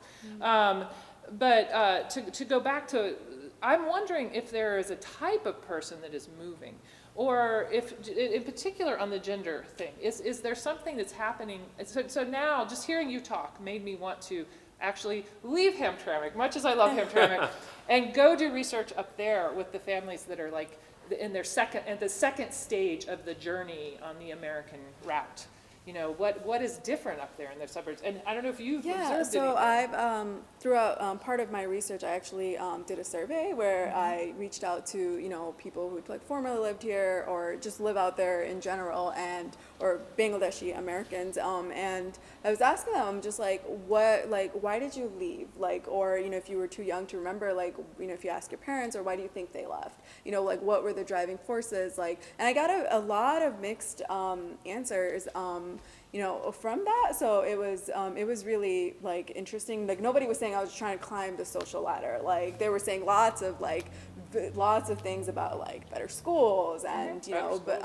But to go back to, I'm wondering if there is a type of person that is moving, or if, in particular on the gender thing, is there something that's happening? So now, just hearing you talk made me want to actually leave Hamtramck, much as I love Hamtramck, and go do research up there with the families that are like in their the second stage of the journey on the American route. You know, what is different up there in the suburbs? And I don't know if you've observed so anything. I've, throughout part of my research, I actually did a survey where I reached out to, you know, people who like formerly lived here or just live out there in general, or Bangladeshi Americans, and I was asking them just like, why did you leave? Like, or, you know, if you were too young to remember, like, you know, if you ask your parents, or why do you think they left? You know, like, what were the driving forces? Like, and I got a lot of mixed answers, you know, from that. So it was really like interesting. Like, nobody was saying I was trying to climb the social ladder. Like, they were saying lots of things about like better schools and, you know, but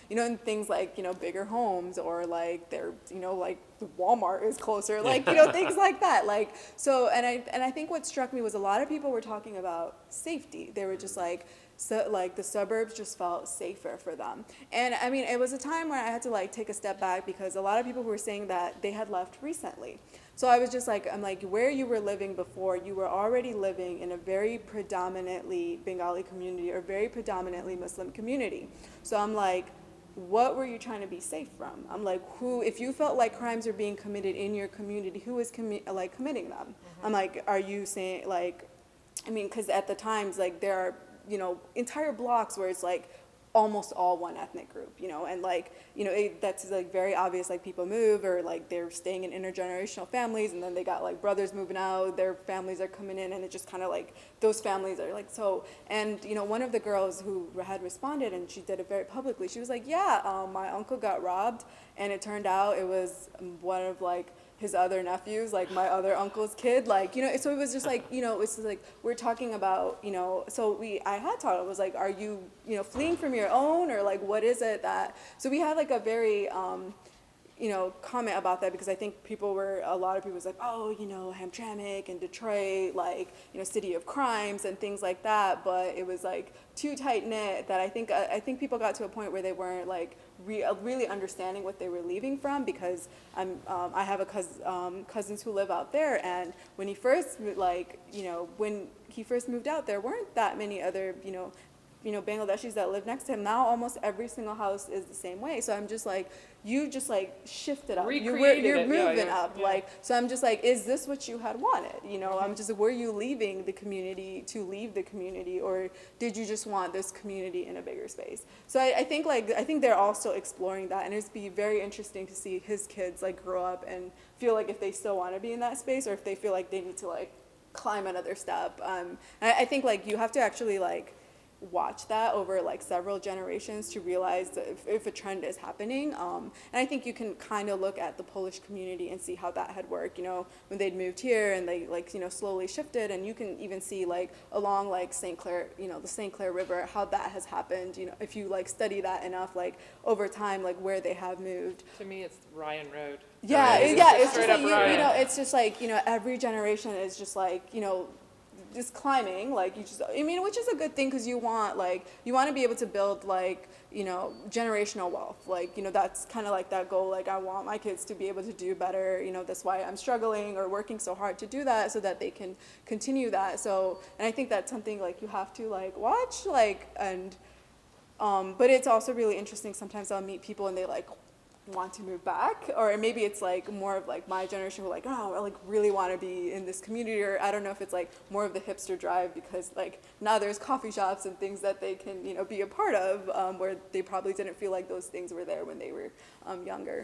you know, and things like, you know, bigger homes, or like they're, you know, like the Walmart is closer, like, you know, things like that. Like, so, and I think what struck me was a lot of people were talking about safety. They were just like, so like the suburbs just felt safer for them. And I mean, it was a time where I had to like take a step back, because a lot of people were saying that they had left recently. So I was just like, I'm like, where you were living before, you were already living in a very predominantly Bengali community, or very predominantly Muslim community. So I'm like, what were you trying to be safe from? I'm like, if you felt like crimes are being committed in your community, who is committing them? I'm like, are you saying, like, I mean, because at the times, like, there are, you know, entire blocks where it's like almost all one ethnic group, you know, and like, you know, that's like very obvious, like people move, or like they're staying in intergenerational families, and then they got like brothers moving out, their families are coming in, and it just kind of like, those families are like, so, and you know, one of the girls who had responded, and she did it very publicly, she was like, yeah, my uncle got robbed, and it turned out it was one of like his other nephews, like my other uncle's kid, like, you know, so it was just like, you know, it's like, we're talking about, you know, so I had taught, it was like, are you, you know, fleeing from your own, or like, what is it that, so we had like a very, you know, comment about that, because I think a lot of people was like, oh, you know, Hamtramck and Detroit, like, you know, city of crimes and things like that, but it was like too tight knit that I think people got to a point where they weren't like really understanding what they were leaving from, because I have cousins who live out there, and when he first moved out, there weren't that many other, you know, Bangladeshis that live next to him. Now almost every single house is the same way. So I'm just like, you just like shifted up. You're moving up. Yeah. Like, so I'm just like, is this what you had wanted? You know, I'm just like, were you leaving the community to leave the community, or did you just want this community in a bigger space? So I think they're all still exploring that, and it'd be very interesting to see his kids like grow up and feel like if they still want to be in that space, or if they feel like they need to like climb another step. And I think like you have to actually like watch that over like several generations to realize if a trend is happening. And I think you can kind of look at the Polish community and see how that had worked, you know, when they'd moved here and they like, you know, slowly shifted, and you can even see like along like St. Clair, you know, the St. Clair River, how that has happened, you know, if you like study that enough, like over time, like where they have moved. To me, it's Ryan Road. Yeah, it's just like, you know, it's just like, you know, every generation is just like, you know, just climbing, like you just, I mean, which is a good thing, because you want to be able to build like, you know, generational wealth, like, you know, that's kind of like that goal, like I want my kids to be able to do better, you know, that's why I'm struggling or working so hard to do that, so that they can continue that. So, and I think that's something like you have to like watch, like, and but it's also really interesting, sometimes I'll meet people and they like want to move back, or maybe it's like more of like my generation who like, oh, I like really want to be in this community, or I don't know if it's like more of the hipster drive, because like now there's coffee shops and things that they can, you know, be a part of, where they probably didn't feel like those things were there when they were younger.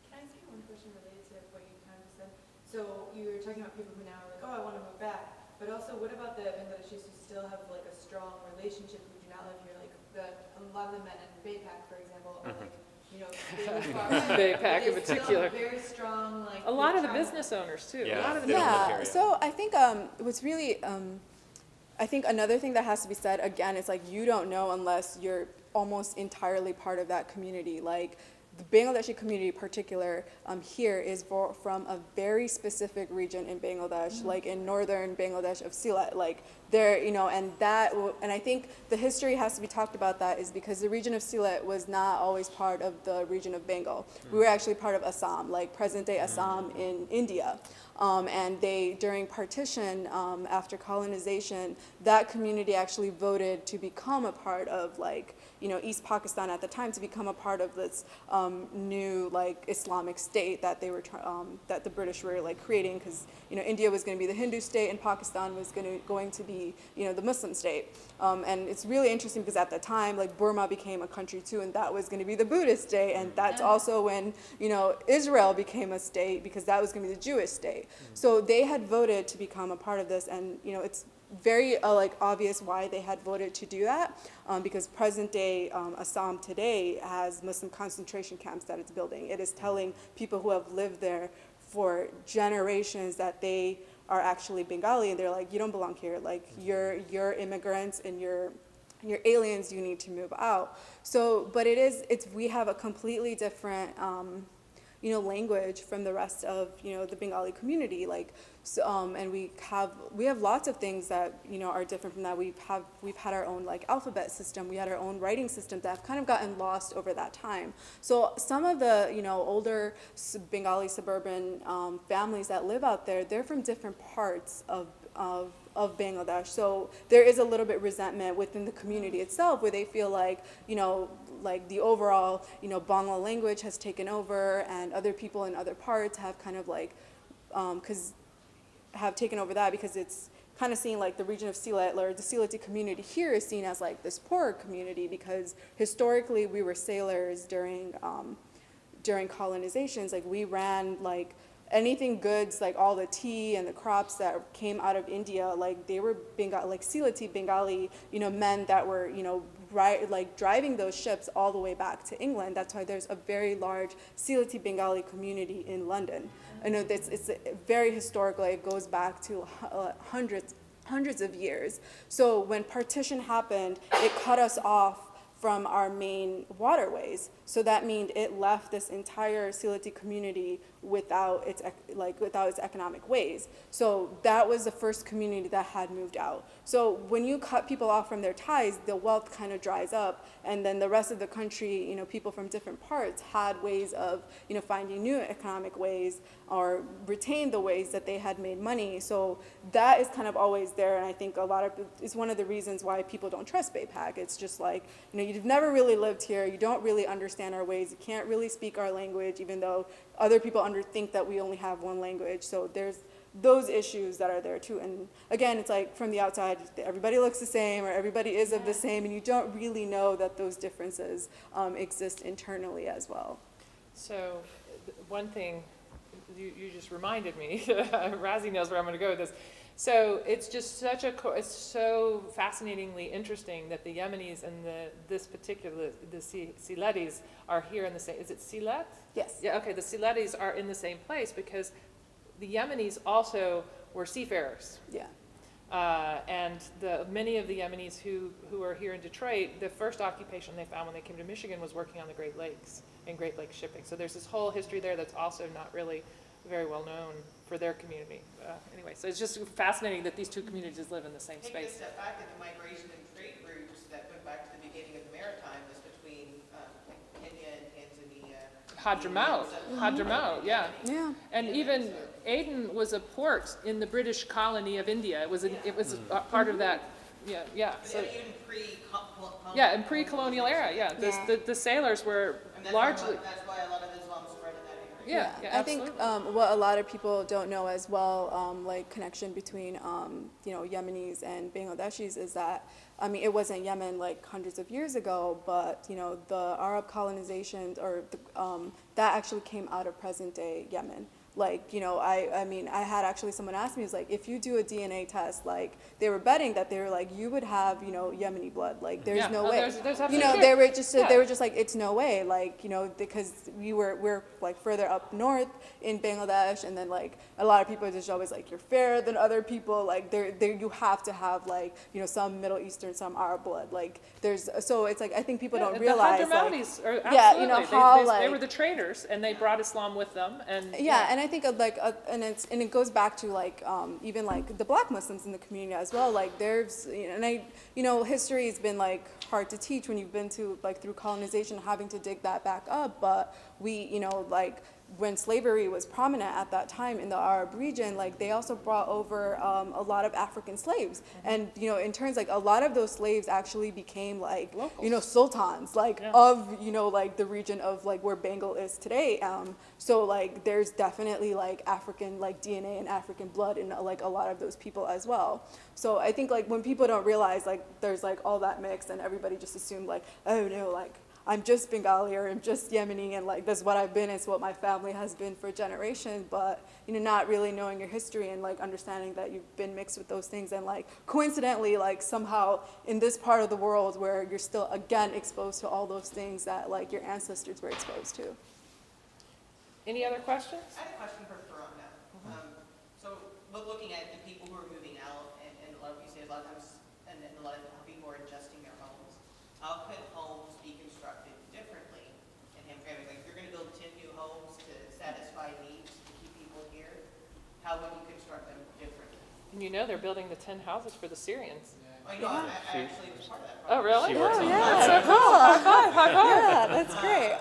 Can I ask you one question related to what you kind of said? So you were talking about people who now are like, oh, I want to move back, but also what about the Bangladeshis who still have like a strong relationship who do not live here, like a lot of the men in Baypack, for example, are like you know, they were far away. Baypack in But it's still particular. very strong, like. A lot of the trying- business owners too. A Yeah, lot of the they don't live here Yeah, yet. so I think what's really, I think another thing that has to be said, again, is like you don't know unless you're almost entirely part of that community. Like the Bangladeshi community in particular here is from a very specific region in Bangladesh, like in northern Bangladesh of Sylhet. Like there, you know, and I think the history has to be talked about that is because the region of Sylhet was not always part of the region of Bengal. We were actually part of Assam, like present-day Assam in India. And during partition, after colonization, that community actually voted to become a part of East Pakistan at the time, to become a part of this new Islamic state that they were that the British were creating, because India was going to be the Hindu state and Pakistan was going to be the Muslim state. And it's really interesting because at the time Burma became a country too, and that was going to be the Buddhist state, and that's also when Israel became a state because that was going to be the Jewish state. So they had voted to become a part of this, and it's very obvious why they had voted to do that, because present day Assam today has Muslim concentration camps that it's building. It is telling people who have lived there for generations that they are actually Bengali, and they're like, you don't belong here. Like you're immigrants and you're aliens. You need to move out. So, but we have a completely different language from the rest of the Bengali community. And we have lots of things that are different from that. We've had our own alphabet system. We had our own writing system that have kind of gotten lost over that time. So some of the older Bengali suburban families that live out there, they're from different parts of Bangladesh. So there is a little bit resentment within the community itself, where they feel like the overall Bangla language has taken over, and other people in other parts have kind of have taken over that, because it's kind of seen like the region of Sylhet, or the Sylheti community here is seen as this poorer community, because historically we were sailors during colonizations. We ran anything goods, all the tea and the crops that came out of India, they were Sylheti Bengali, men that were, driving those ships all the way back to England. That's why there's a very large Sylheti Bengali community in London. I know it's very historical. It goes back to hundreds of years. So when partition happened, it cut us off from our main waterways. So that means it left this entire Sylheti community without its economic ways. So that was the first community that had moved out. So when you cut people off from their ties, the wealth kind of dries up, and then the rest of the country, people from different parts had ways of, finding new economic ways or retain the ways that they had made money. So that is kind of always there, and I think it's one of the reasons why people don't trust BayPac. It's just you've never really lived here, you don't really understand our ways, you can't really speak our language, even though other people think that we only have one language. So there's those issues that are there too. And again, it's from the outside, everybody looks the same, or everybody is of the same, and you don't really know that those differences exist internally as well. So one thing, you just reminded me, Razi knows where I'm going to go with this. So it's just it's so fascinatingly interesting that the Yemenis and the Sylhetis are here in the same, is it Sylhet? Yes. Yeah, okay, the Sylhetis are in the same place because the Yemenis also were seafarers. Yeah. And many of the Yemenis who are here in Detroit, the first occupation they found when they came to Michigan was working on the Great Lakes and Great Lakes shipping. So there's this whole history there that's also not really very well known for their community. Anyway, so it's just fascinating that these two communities live in the same Take a space. step back in the migration and trade routes that went back to the beginning of the maritime was between Kenya and Tanzania. Hadramaut, yeah. Yeah. And even Aden was a port in the British colony of India. It was a part of that. Yeah. So Even pre-colonial. yeah, in pre-colonial era. Yeah, the sailors were And that's largely. That's why a lot of Islam spread in that area. Yeah, I think absolutely. what a lot of people don't know as well, connection between Yemenis and Bangladeshis, is that it wasn't Yemen hundreds of years ago, but the Arab colonization that actually came out of present day Yemen. like, I mean, I had actually someone ask me, was like, if you do a DNA test, like, they were betting that they were like, you would have, Yemeni blood. Like, there's Yeah. no Oh, way. there's You know, absolutely- they were just like, it's no way. Like, because we're like further up north in Bangladesh, and then like a lot of people are just always like, you're fairer than other people. Like, you have to have like, some Middle Eastern, some Arab blood. Like, so it's like, I think people don't realize. The like, Hadramatis are absolutely. yeah, how they like were the traders, and they brought Islam with them, and yeah, and I think and it goes back to like even like the Black Muslims in the community as well. Like there's history has been like hard to teach when you've been to like through colonization, having to dig that back up. But we like when slavery was prominent at that time in the Arab region, like they also brought over a lot of African slaves, and in turns like a lot of those slaves actually became like Locals. sultans like of like the region of like where Bengal is today. So like there's definitely like African like DNA and African blood in like a lot of those people as well. So I think like when people don't realize like there's like all that mix, and everybody just assumed like, oh no, like I'm just Bengali or I'm just Yemeni, and like that's what I've been, it's what my family has been for generations, but not really knowing your history and like understanding that you've been mixed with those things, and like coincidentally like somehow in this part of the world where you're still again exposed to all those things that like your ancestors were exposed to. Any other questions? I had a question for Farona. So looking at the people who are moving out, and a lot of you say a lot of times, and a lot of people are adjusting their homes. How could homes be constructed differently in Hamtramck? Like if you're going to build 10 new homes to satisfy needs to keep people here, how would you construct them differently? And they're building the 10 houses for the Syrians. I know, I actually was part of that Oh, project. really? She works on yeah. That's so cool. High five, high five. Yeah, that's great.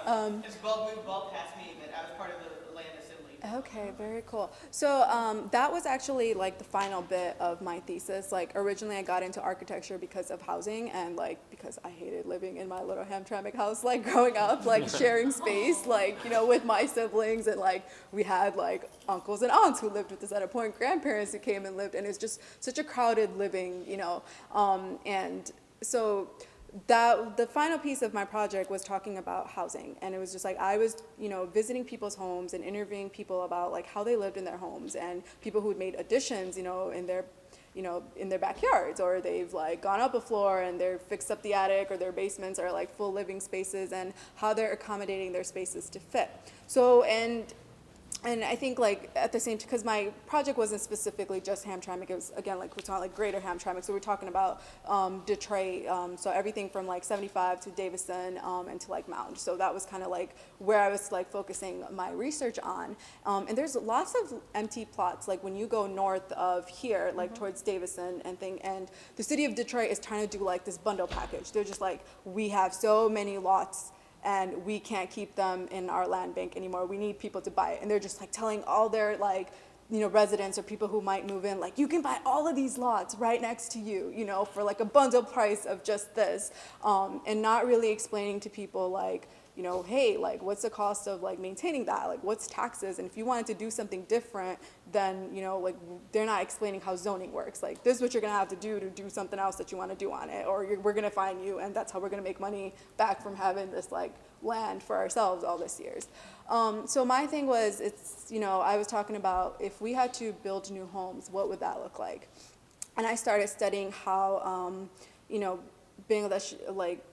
It's well past me, but I was part of the land assembly. Okay, very cool. So that was actually like the final bit of my thesis. Like originally I got into architecture because of housing, and like because I hated living in my little Hamtramck house, like growing up, like sharing space, like, with my siblings, and like we had like uncles and aunts who lived with us at a point, grandparents who came and lived, and it's just such a crowded living, and so that the final piece of my project was talking about housing, and it was just like I was visiting people's homes and interviewing people about like how they lived in their homes, and people who had made additions in their backyards, or they've like gone up a floor and they're fixed up the attic, or their basements are like full living spaces, and how they're accommodating their spaces to fit. So and I think like at the same time, because my project wasn't specifically just Hamtramck, it was again like we're talking like greater Hamtramck, so we're talking about Detroit, so everything from like 75 to Davison and to like Mound. So that was kind of like where I was like focusing my research on. And there's lots of empty plots like when you go north of here, like towards Davison and the city of Detroit is trying to do like this bundle package. They're just like, we have so many lots and we can't keep them in our land bank anymore. We need people to buy it. And they're just like telling all their like, residents or people who might move in, like, you can buy all of these lots right next to you, for like a bundle price of just this. And not really explaining to people like, hey, like what's the cost of like maintaining that? Like what's taxes? And if you wanted to do something different, then, like they're not explaining how zoning works. Like this is what you're gonna have to do something else that you wanna do on it, or we're gonna fine you, and that's how we're gonna make money back from having this like land for ourselves all these years. So my thing was, I was talking about if we had to build new homes, what would that look like? And I started studying how, Bangladesh, like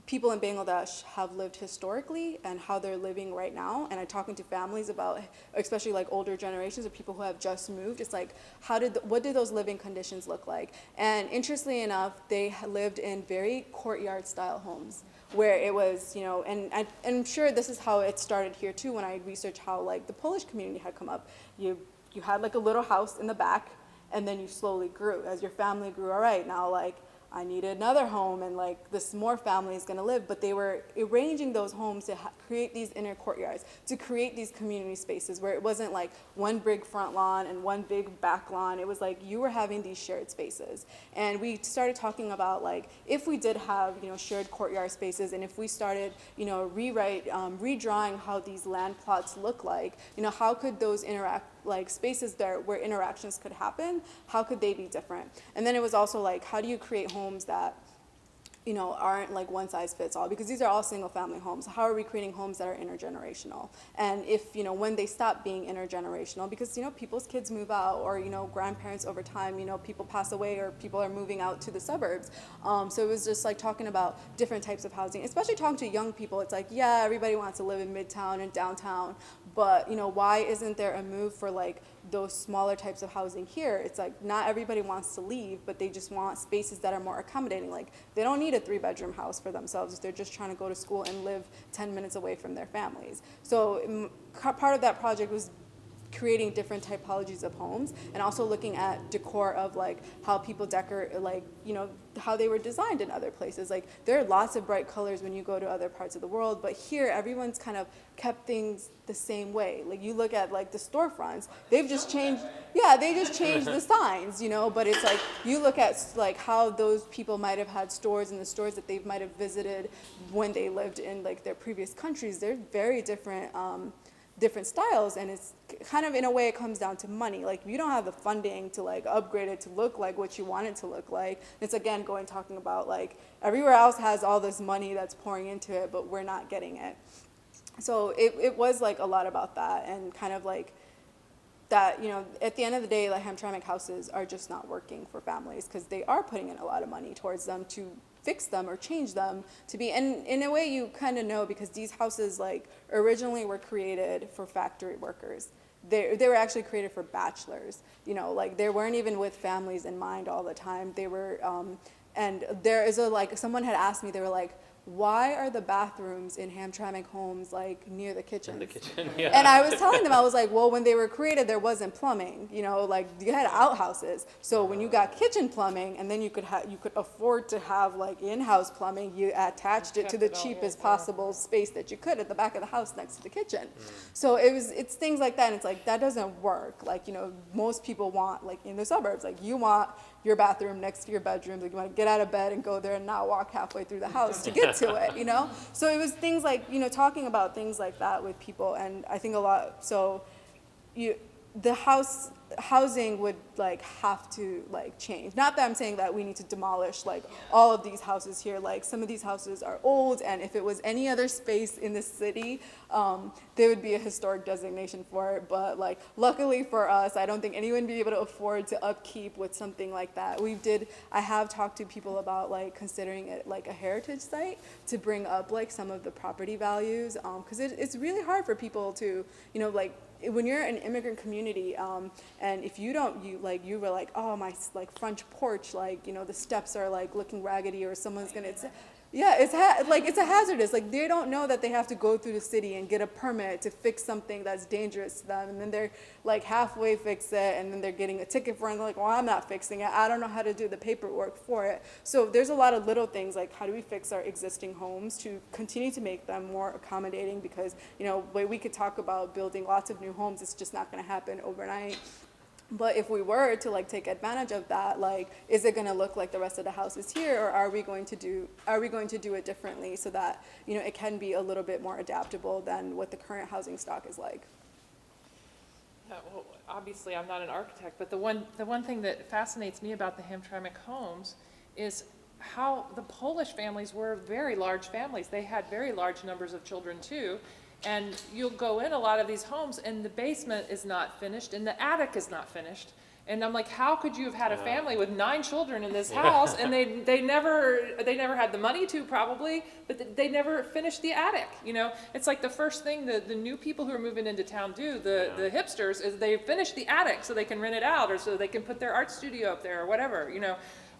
people in Bangladesh have lived historically and how they're living right now. And I'm talking to families about, especially like older generations or people who have just moved. It's like, what did those living conditions look like? And interestingly enough, they lived in very courtyard style homes where it was, and I'm sure this is how it started here too when I researched how like the Polish community had come up. You had like a little house in the back, and then you slowly grew as your family grew. All right, now like I needed another home, and like this more family is going to live, but they were arranging those homes to create these inner courtyards, to create these community spaces where it wasn't like one big front lawn and one big back lawn. It was like you were having these shared spaces. And we started talking about like if we did have shared courtyard spaces, and if we started redrawing how these land plots look like, how could those like spaces there where interactions could happen, how could they be different? And then it was also like, how do you create homes that aren't like one size fits all, because these are all single family homes. How are we creating homes that are intergenerational? And if, when they stop being intergenerational, because, people's kids move out, or, grandparents over time, people pass away, or people are moving out to the suburbs. So it was just like talking about different types of housing, especially talking to young people. It's like, yeah, everybody wants to live in Midtown and downtown, but, why isn't there a move for like those smaller types of housing here? It's like not everybody wants to leave, but they just want spaces that are more accommodating. Like they don't need a 3-bedroom house for themselves if they're just trying to go to school and live 10 minutes away from their families. So part of that project was creating different typologies of homes, and also looking at decor of like how people decorate, like, how they were designed in other places. Like there are lots of bright colors when you go to other parts of the world, but here everyone's kind of kept things the same way. Like you look at like the storefronts, they've just changed, they just changed the signs, but it's like you look at like how those people might have had stores, and the stores that they might have visited when they lived in like their previous countries, they're very different styles, and it's kind of, in a way, it comes down to money. Like you don't have the funding to like upgrade it to look like what you want it to look like. It's again talking about like everywhere else has all this money that's pouring into it, but we're not getting it. So it was like a lot about that, and kind of like that, at the end of the day, like Hamtramck houses are just not working for families, because they are putting in a lot of money towards them to fix them or change them to be, and in a way you kind of know, because these houses like originally were created for factory workers. They were actually created for bachelors, like they weren't even with families in mind all the time. They were, and there is someone had asked me, they were like, why are the bathrooms in Hamtramck homes like near the kitchen? In the kitchen, yeah. And I was telling them, I was like, well, when they were created, there wasn't plumbing, like you had outhouses. So when you got kitchen plumbing, and then you could afford to have like in-house plumbing, you attached it to the cheapest possible space that you could at the back of the house next to the kitchen. So it's things like that, and it's like that doesn't work. Like, most people want, like in the suburbs, like you want your bathroom next to your bedroom, like you want to get out of bed and go there and not walk halfway through the house to get to it, So it was things like, talking about things like that with people, and I think a lot, so the housing would like have to like change. Not that I'm saying that we need to demolish like all of these houses here. Like some of these houses are old, and if it was any other space in the city, there would be a historic designation for it. But like luckily for us, I don't think anyone would be able to afford to upkeep with something like that. I have talked to people about like considering it like a heritage site to bring up like some of the property values, because it's really hard for people to, like when you're an immigrant community, and if you were like, oh, my like front porch, like, the steps are like looking raggedy, or someone's gonna, it's a hazardous, like they don't know that they have to go through the city and get a permit to fix something that's dangerous to them, and then they're like halfway fix it, and then they're getting a ticket for it, and they're like, well, I'm not fixing it, I don't know how to do the paperwork for it. So there's a lot of little things, like how do we fix our existing homes to continue to make them more accommodating, because we could talk about building lots of new homes, it's just not going to happen overnight. But if we were to like take advantage of that, like, is it going to look like the rest of the houses here, or are we going to do it differently so that it can be a little bit more adaptable than what the current housing stock is like? Yeah, well, obviously I'm not an architect, but the one thing that fascinates me about the Hamtramck homes is how the Polish families were very large families. They had very large numbers of children too. And you'll go in a lot of these homes, and the basement is not finished, and the attic is not finished. And I'm like, how could you have had a family with 9 children in this house, and they never had the money to, probably, but they never finished the attic, It's like the first thing the new people who are moving into town do, the hipsters, is they finish the attic so they can rent it out, or so they can put their art studio up there, or whatever,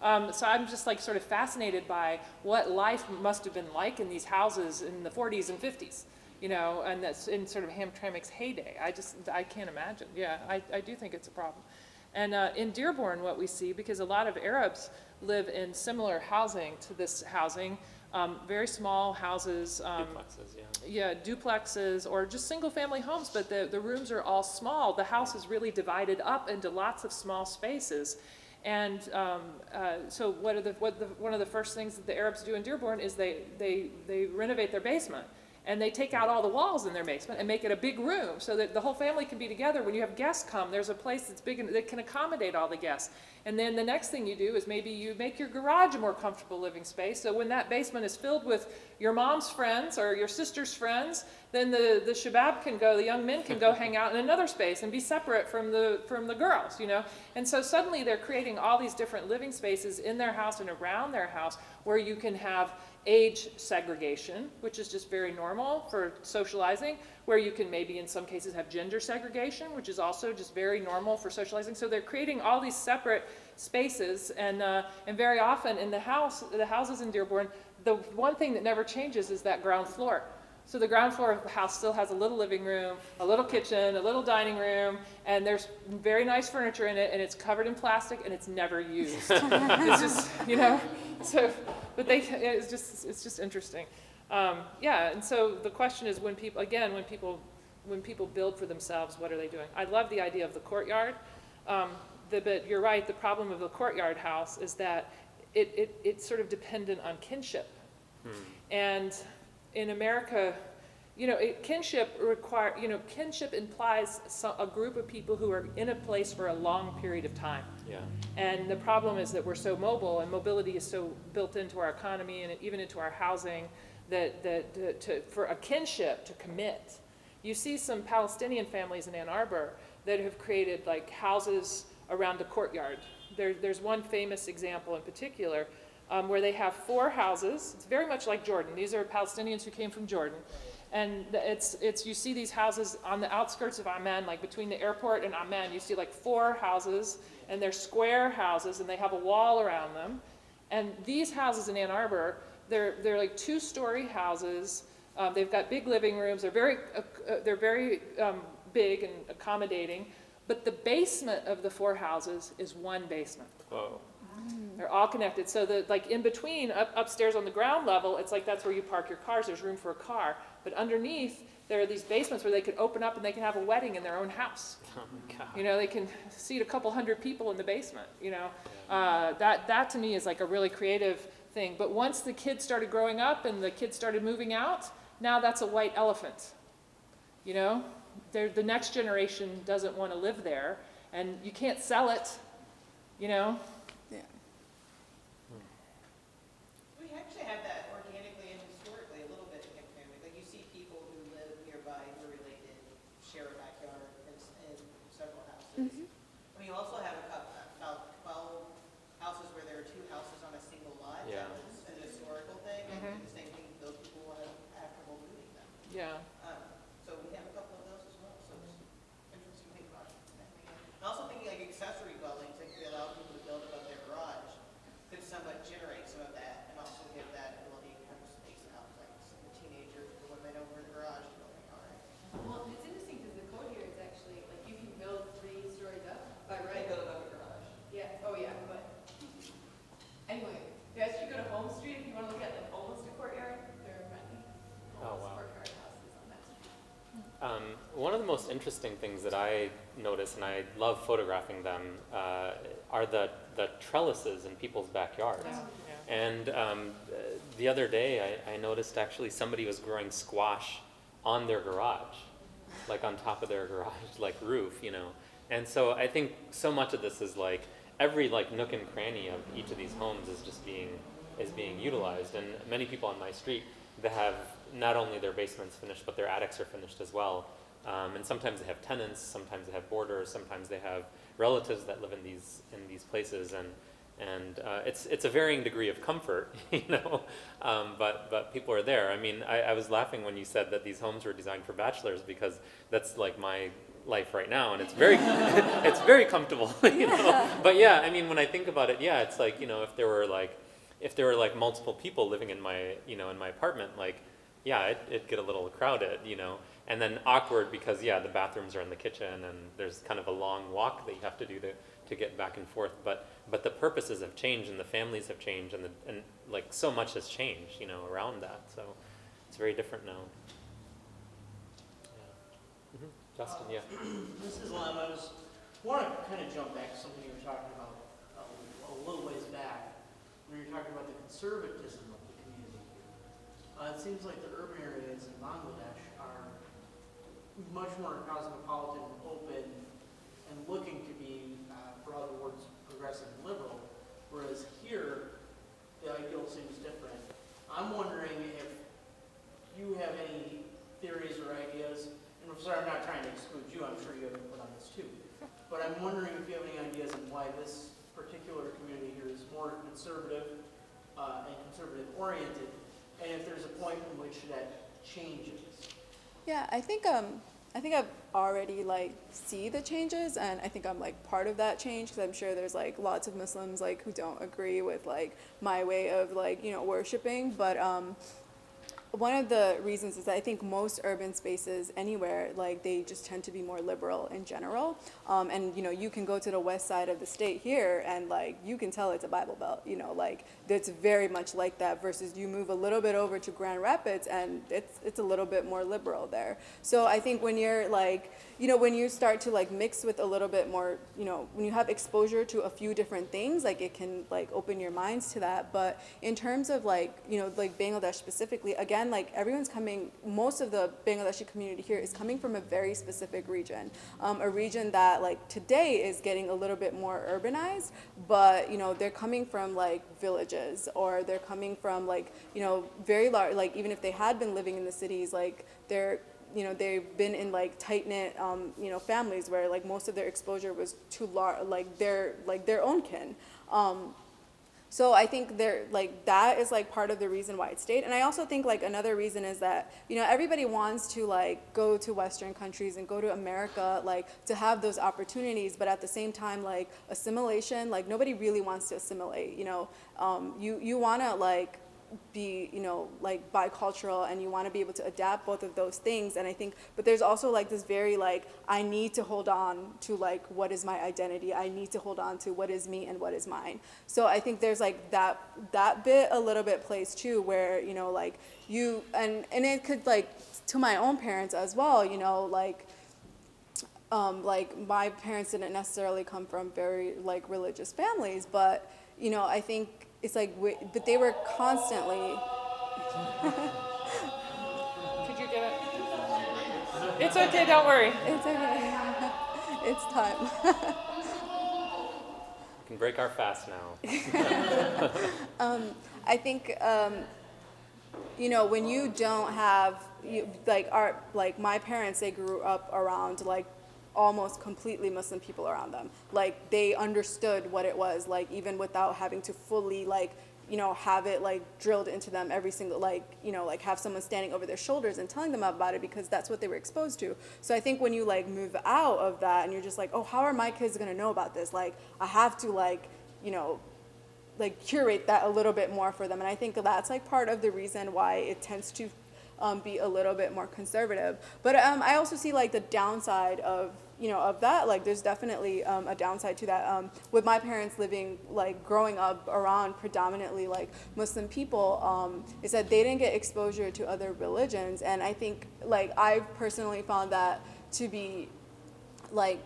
So I'm just like sort of fascinated by what life must have been like in these houses in the 40s and 50s. And that's in sort of Hamtramck's heyday. I can't imagine. Yeah, I do think it's a problem. And in Dearborn, what we see, because a lot of Arabs live in similar housing to this housing, very small houses. Duplexes, yeah. Yeah, duplexes, or just single-family homes, but the rooms are all small. The house is really divided up into lots of small spaces. And so one of the first things that the Arabs do in Dearborn is they renovate their basement. And they take out all the walls in their basement and make it a big room so that the whole family can be together. When you have guests come, there's a place that's big and that can accommodate all the guests. And then the next thing you do is maybe you make your garage a more comfortable living space. So when that basement is filled with your mom's friends or your sister's friends, then the shabab can go, the young men can go hang out in another space and be separate from the girls, you know. And so suddenly they're creating all these different living spaces in their house and around their house where you can have age segregation, which is just very normal for socializing, where you can maybe in some cases have gender segregation, which is also just very normal for socializing. So they're creating all these separate spaces, and very often in the houses in Dearborn, the one thing that never changes is that ground floor. So the ground floor of the house still has a little living room, a little kitchen, a little dining room, and there's very nice furniture in it, and it's covered in plastic, and it's never used. It's just, you know, so, but it's just interesting. Yeah, and so the question is when people build for themselves, what are they doing? I love the idea of the courtyard, but you're right, the problem of the courtyard house is that it's sort of dependent on kinship. And in America, you know, kinship implies a group of people who are in a place for a long period of time. Yeah. And the problem is that we're so mobile, and mobility is so built into our economy and even into our housing that for a kinship to commit. You see some Palestinian families in Ann Arbor that have created like houses around a courtyard. There's one famous example in particular where they have 4 houses. It's very much like Jordan. These are Palestinians who came from Jordan. And you see these houses on the outskirts of Amman, like between the airport and Amman, you see like 4 houses, and they're square houses, and they have a wall around them. And these houses in Ann Arbor, they're like 2-story houses. They've got big living rooms. They're very big and accommodating. But the basement of the 4 houses is one basement. Whoa. They're all connected. So that like in between, upstairs on the ground level, it's like that's where you park your cars. There's room for a car. But underneath, there are these basements where they could open up and they can have a wedding in their own house. Oh my God. You know, they can seat a couple hundred people in the basement. You know, that to me is like a really creative thing. But once the kids started growing up and the kids started moving out, now that's a white elephant. You know, the next generation doesn't want to live there, and you can't sell it. You know. Yeah. We actually have that organically and historically a little bit in Hamtramck. Like you see people who live nearby who are related, share a backyard in several houses. Mm-hmm. I mean, you also have about 12 houses where there are 2 houses on a single lot. Yeah. That was an historical thing, and the same thing, those people want to have trouble moving them. Yeah. So we have a couple of those as well, so it's interesting to think about. I'm also thinking like accessory dwellings that could allow people to build above their garage could somewhat generate some of that and also give that ability to kind of space out, like some teenagers or women over in the garage to go hang out. Well, it's interesting because the code here is actually, like, you can build 3 stories up by Right, right. build above your garage. Yeah, oh yeah, but anyway, you guys should go to Home Street if you want to look at like almost a courtyard. There are many Oh, almost wow. courtyard houses on that street. One of the most interesting things that I notice, and I love photographing them, are the trellises in people's backyards. Yeah. And the other day, I noticed actually somebody was growing squash on their garage, like on top of their garage, like roof, you know. And so I think so much of this is like every like nook and cranny of each of these homes is just being utilized. And many people on my street that have not only their basements finished, but their attics are finished as well. And sometimes they have tenants, sometimes they have boarders, sometimes they have relatives that live in these places, and it's a varying degree of comfort, you know. But people are there. I mean, I was laughing when you said that these homes were designed for bachelors, because that's like my life right now, and it's very it's very comfortable, you know. But yeah, I mean, when I think about it, yeah, it's like, you know, if there were like multiple people living in my apartment, like, yeah, it'd get a little crowded, you know, and then awkward because, yeah, the bathrooms are in the kitchen and there's kind of a long walk that you have to do to get back and forth. But the purposes have changed and the families have changed and like so much has changed, you know, around that. So it's very different now. Yeah. Justin, yeah. Mrs. Lem, I want to kind of jump back to something you were talking about a little ways back, when you were talking about the conservatism of the community. It seems like the urban areas in Bangladesh are much more cosmopolitan, open, and looking to be, for other words, progressive and liberal, whereas here, the ideal seems different. I'm wondering if you have any theories or ideas, and I'm sorry, I'm not trying to exclude you, I'm sure you have input on this too, but I'm wondering if you have any ideas on why this particular community here is more conservative and conservative oriented, and if there's a point in which that changes. Yeah, I think I've already like see the changes, and I think I'm like part of that change, because I'm sure there's like lots of Muslims like who don't agree with like my way of like, you know, worshiping, but one of the reasons is that I think most urban spaces anywhere, like they just tend to be more liberal in general. And you know, you can go to the west side of the state here and like you can tell it's a Bible Belt, you know, like it's very much like that, versus you move a little bit over to Grand Rapids and it's a little bit more liberal there. So I think when you're like, you know, when you start to like mix with a little bit more, you know, when you have exposure to a few different things, like it can like open your minds to that. But in terms of like, you know, like Bangladesh specifically, again, like everyone's coming, most of the Bangladeshi community here is coming from a very specific region, a region that like today is getting a little bit more urbanized, but you know, they're coming from like villages, or they're coming from like, you know, very large, like even if they had been living in the cities, like they're, you know, they've been in like tight-knit, you know, families where like most of their exposure was to like their own kin. So I think that is like part of the reason why it stayed. And I also think like another reason is that, you know, everybody wants to like go to Western countries and go to America, like to have those opportunities, but at the same time, like assimilation, like nobody really wants to assimilate, you know. You want to like be, you know, like bicultural, and you want to be able to adapt both of those things. And I think, but there's also like this very like, I need to hold on to like what is my identity, I need to hold on to what is me and what is mine. So I think there's like that bit a little bit plays too, where, you know, like you, and it could like to my own parents as well, you know, like my parents didn't necessarily come from very like religious families, but you know, I think it's like, but they were constantly. Could you get it? It's okay, don't worry. It's okay. It's time. We can break our fast now. I think, you know, when you don't have, like my parents, they grew up around like almost completely Muslim people around them. Like they understood what it was, like even without having to fully like, you know, have it like drilled into them every single, like, you know, like have someone standing over their shoulders and telling them about it, because that's what they were exposed to. So I think when you like move out of that and you're just like, oh, how are my kids gonna know about this? Like I have to like, you know, like curate that a little bit more for them. And I think that's like part of the reason why it tends to be a little bit more conservative. But I also see like the downside of, you know, of that. Like there's definitely a downside to that. With my parents living, like growing up around predominantly like Muslim people, is that they didn't get exposure to other religions. And I think like I've personally found that to be like,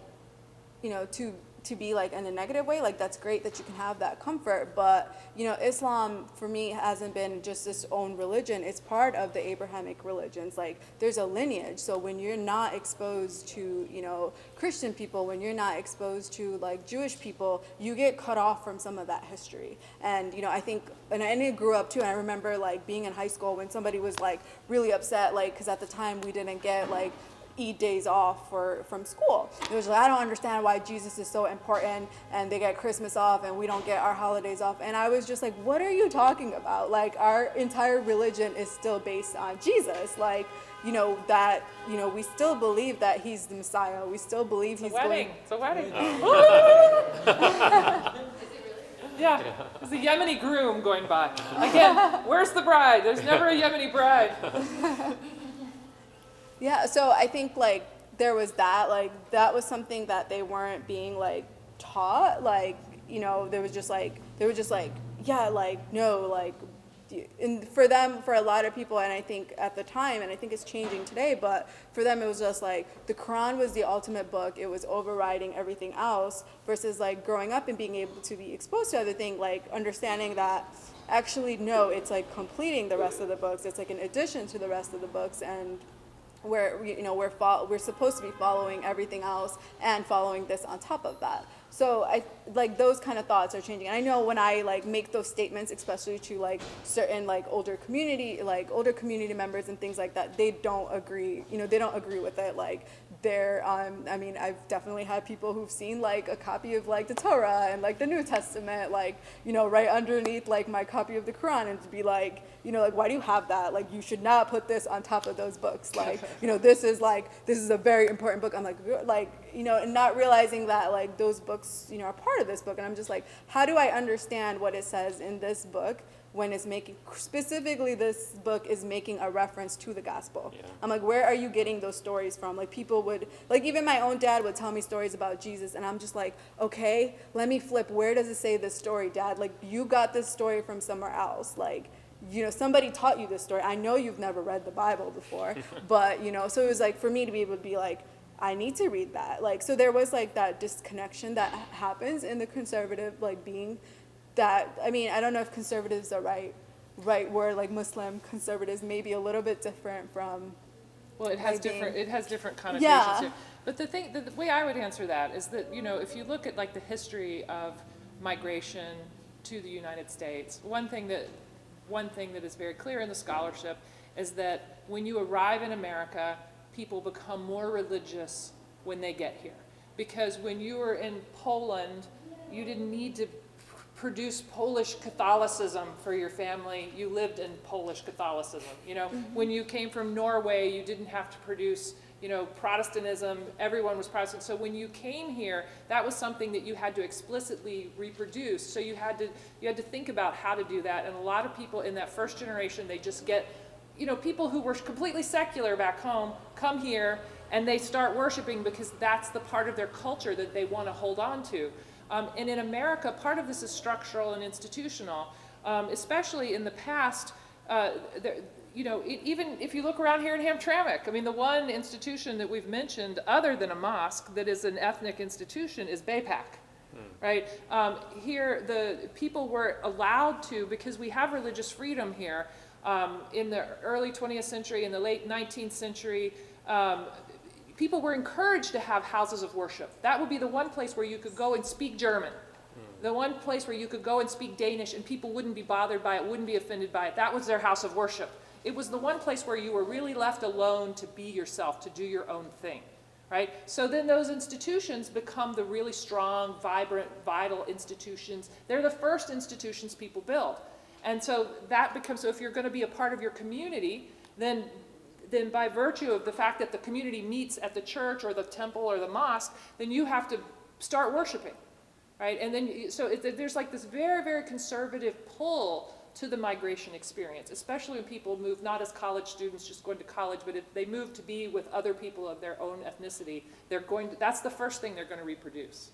you know, to be like in a negative way. Like that's great that you can have that comfort, but you know, Islam for me hasn't been just its own religion. It's part of the Abrahamic religions. Like there's a lineage. So when you're not exposed to, you know, Christian people, when you're not exposed to like Jewish people, you get cut off from some of that history. And you know, I think, and I grew up too, and I remember like being in high school when somebody was like really upset, like because at the time we didn't get like Eid days off from school. It was like, I don't understand why Jesus is so important and they get Christmas off and we don't get our holidays off. And I was just like, what are you talking about? Like our entire religion is still based on Jesus. Like, you know, that, you know, we still believe that he's the Messiah. We still believe he's going. It's a wedding. Oh. Yeah, there's a Yemeni groom going by. Again, where's the bride? There's never a Yemeni bride. Yeah, so I think like there was that, like that was something that they weren't being like taught. Like, you know, they were just like, yeah, like no, like, and for them, for a lot of people, and I think at the time, and I think it's changing today, but for them it was just like the Quran was the ultimate book. It was overriding everything else, versus like growing up and being able to be exposed to other things, like understanding that, actually, no, it's like completing the rest of the books. It's like an addition to the rest of the books, and we're supposed to be following everything else and following this on top of that. So I like those kind of thoughts are changing. And I know when I like make those statements, especially to like certain like older community members and things like that, they don't agree. They don't agree with it. Like I mean, I've definitely had people who've seen like a copy of like the Torah and like the New Testament, like, right underneath like my copy of the Quran, and to be like, like, why do you have that? Like, you should not put this on top of those books. Like, this is a very important book. I'm like, and not realizing that like those books, are part of this book. And I'm just like, how do I understand what it says in this book when it's specifically this book is making a reference to the gospel? Yeah. I'm like, where are you getting those stories from? Like, people would, like, even my own dad would tell me stories about Jesus, and I'm just like, okay, let me flip. Where does it say this story, Dad? Like, you got this story from somewhere else. Like, somebody taught you this story. I know you've never read the Bible before, but, so it was like, for me to be able to be like, I need to read that. Like, so there was like that disconnection that happens in the conservative, like, being that, I mean, I don't know if conservatives are right word, like Muslim conservatives may be a little bit different from. Well, it has different connotations Yeah. here. But the way I would answer that is that, if you look at like the history of migration to the United States, one thing that is very clear in the scholarship is that when you arrive in America, people become more religious when they get here. Because when you were in Poland, you didn't need to produce Polish Catholicism for your family. You lived in Polish Catholicism. When you came from Norway, you didn't have to produce, Protestantism. Everyone was Protestant. So when you came here, that was something that you had to explicitly reproduce. So you had to think about how to do that. And a lot of people in that first generation, they just get, people who were completely secular back home come here and they start worshiping because that's the part of their culture that they want to hold on to. And in America, part of this is structural and institutional, especially in the past. Even if you look around here in Hamtramck, I mean, the one institution that we've mentioned other than a mosque that is an ethnic institution is BAPAC, right? Here, the people were allowed to, because we have religious freedom here, in the early 20th century, in the late 19th century, people were encouraged to have houses of worship. That would be the one place where you could go and speak German. The one place where you could go and speak Danish and people wouldn't be bothered by it, wouldn't be offended by it. That was their house of worship. It was the one place where you were really left alone to be yourself, to do your own thing, right? So then those institutions become the really strong, vibrant, vital institutions. They're the first institutions people build. And so that becomes, so if you're going to be a part of your community, then by virtue of the fact that the community meets at the church or the temple or the mosque, then you have to start worshiping, right? And then, there's like this very, very conservative pull to the migration experience, especially when people move, not as college students just going to college, but if they move to be with other people of their own ethnicity, that's the first thing they're going to reproduce.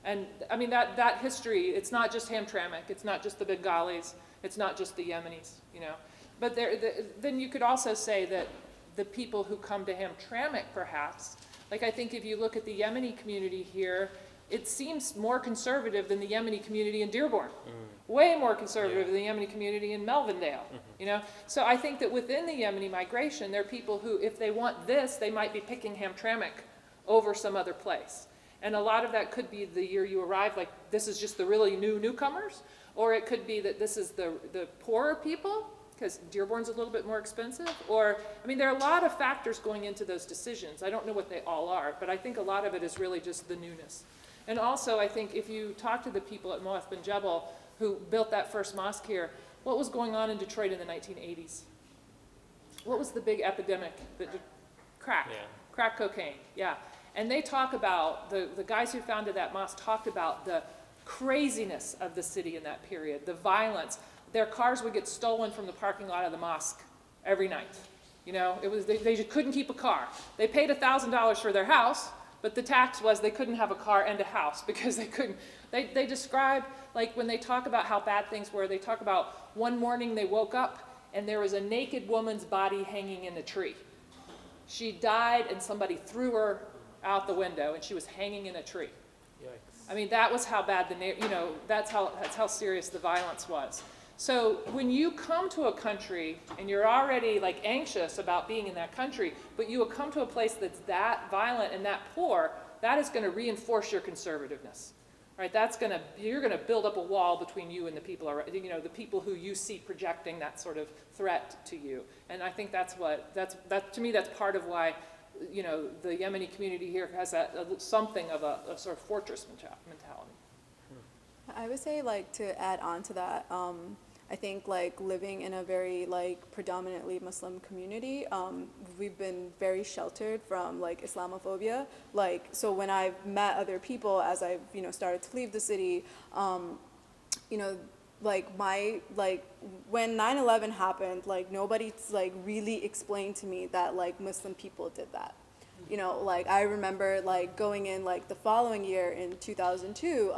And I mean, that history, it's not just Hamtramck, it's not just the Bengalis, it's not just the Yemenis, But then you could also say that the people who come to Hamtramck, perhaps, like I think if you look at the Yemeni community here, it seems more conservative than the Yemeni community in Dearborn. Way more conservative than the Yemeni community in Melvindale, So I think that within the Yemeni migration, there are people who, if they want this, they might be picking Hamtramck over some other place. And a lot of that could be the year you arrive, like this is just the really newcomers, or it could be that this is the poorer people, because Dearborn's a little bit more expensive, or, I mean, there are a lot of factors going into those decisions. I don't know what they all are, but I think a lot of it is really just the newness. And also, I think if you talk to the people at Moaf Ben Jebel who built that first mosque here, what was going on in Detroit in the 1980s? What was the big epidemic? Crack cocaine, yeah. And they talk about, the guys who founded that mosque talked about the craziness of the city in that period, the violence. Their cars would get stolen from the parking lot of the mosque every night. It was they just couldn't keep a car. They paid $1,000 for their house, but the tax was they couldn't have a car and a house because they couldn't. They describe, like when they talk about how bad things were, they talk about one morning they woke up and there was a naked woman's body hanging in a tree. She died and somebody threw her out the window and she was hanging in a tree. Yikes. I mean, that was how bad that's how serious the violence was. So when you come to a country and you're already like anxious about being in that country, but you will come to a place that's that violent and that poor, that is going to reinforce your conservativeness, right? You're going to build up a wall between you and the people, the people who you see projecting that sort of threat to you. And I think to me, that's part of why, the Yemeni community here has something of a sort of fortress mentality. I would say, like, to add on to that, I think, like, living in a very, like, predominantly Muslim community, we've been very sheltered from, like, Islamophobia. Like, so when I've met other people as I've, started to leave the city, like, when 9/11 happened, like, nobody, like, really explained to me that, like, Muslim people did that. Like, I remember, like, going in, like, the following year in 2002,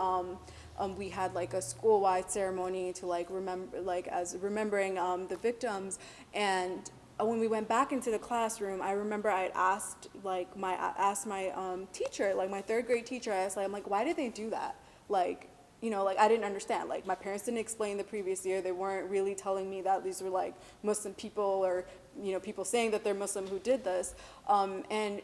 we had like a school-wide ceremony to like remembering the victims, and when we went back into the classroom, I remember I had asked my teacher, like my third grade teacher, I'm like, why did they do that? Like, like I didn't understand. Like my parents didn't explain the previous year. They weren't really telling me that these were like Muslim people or people saying that they're Muslim who did this. And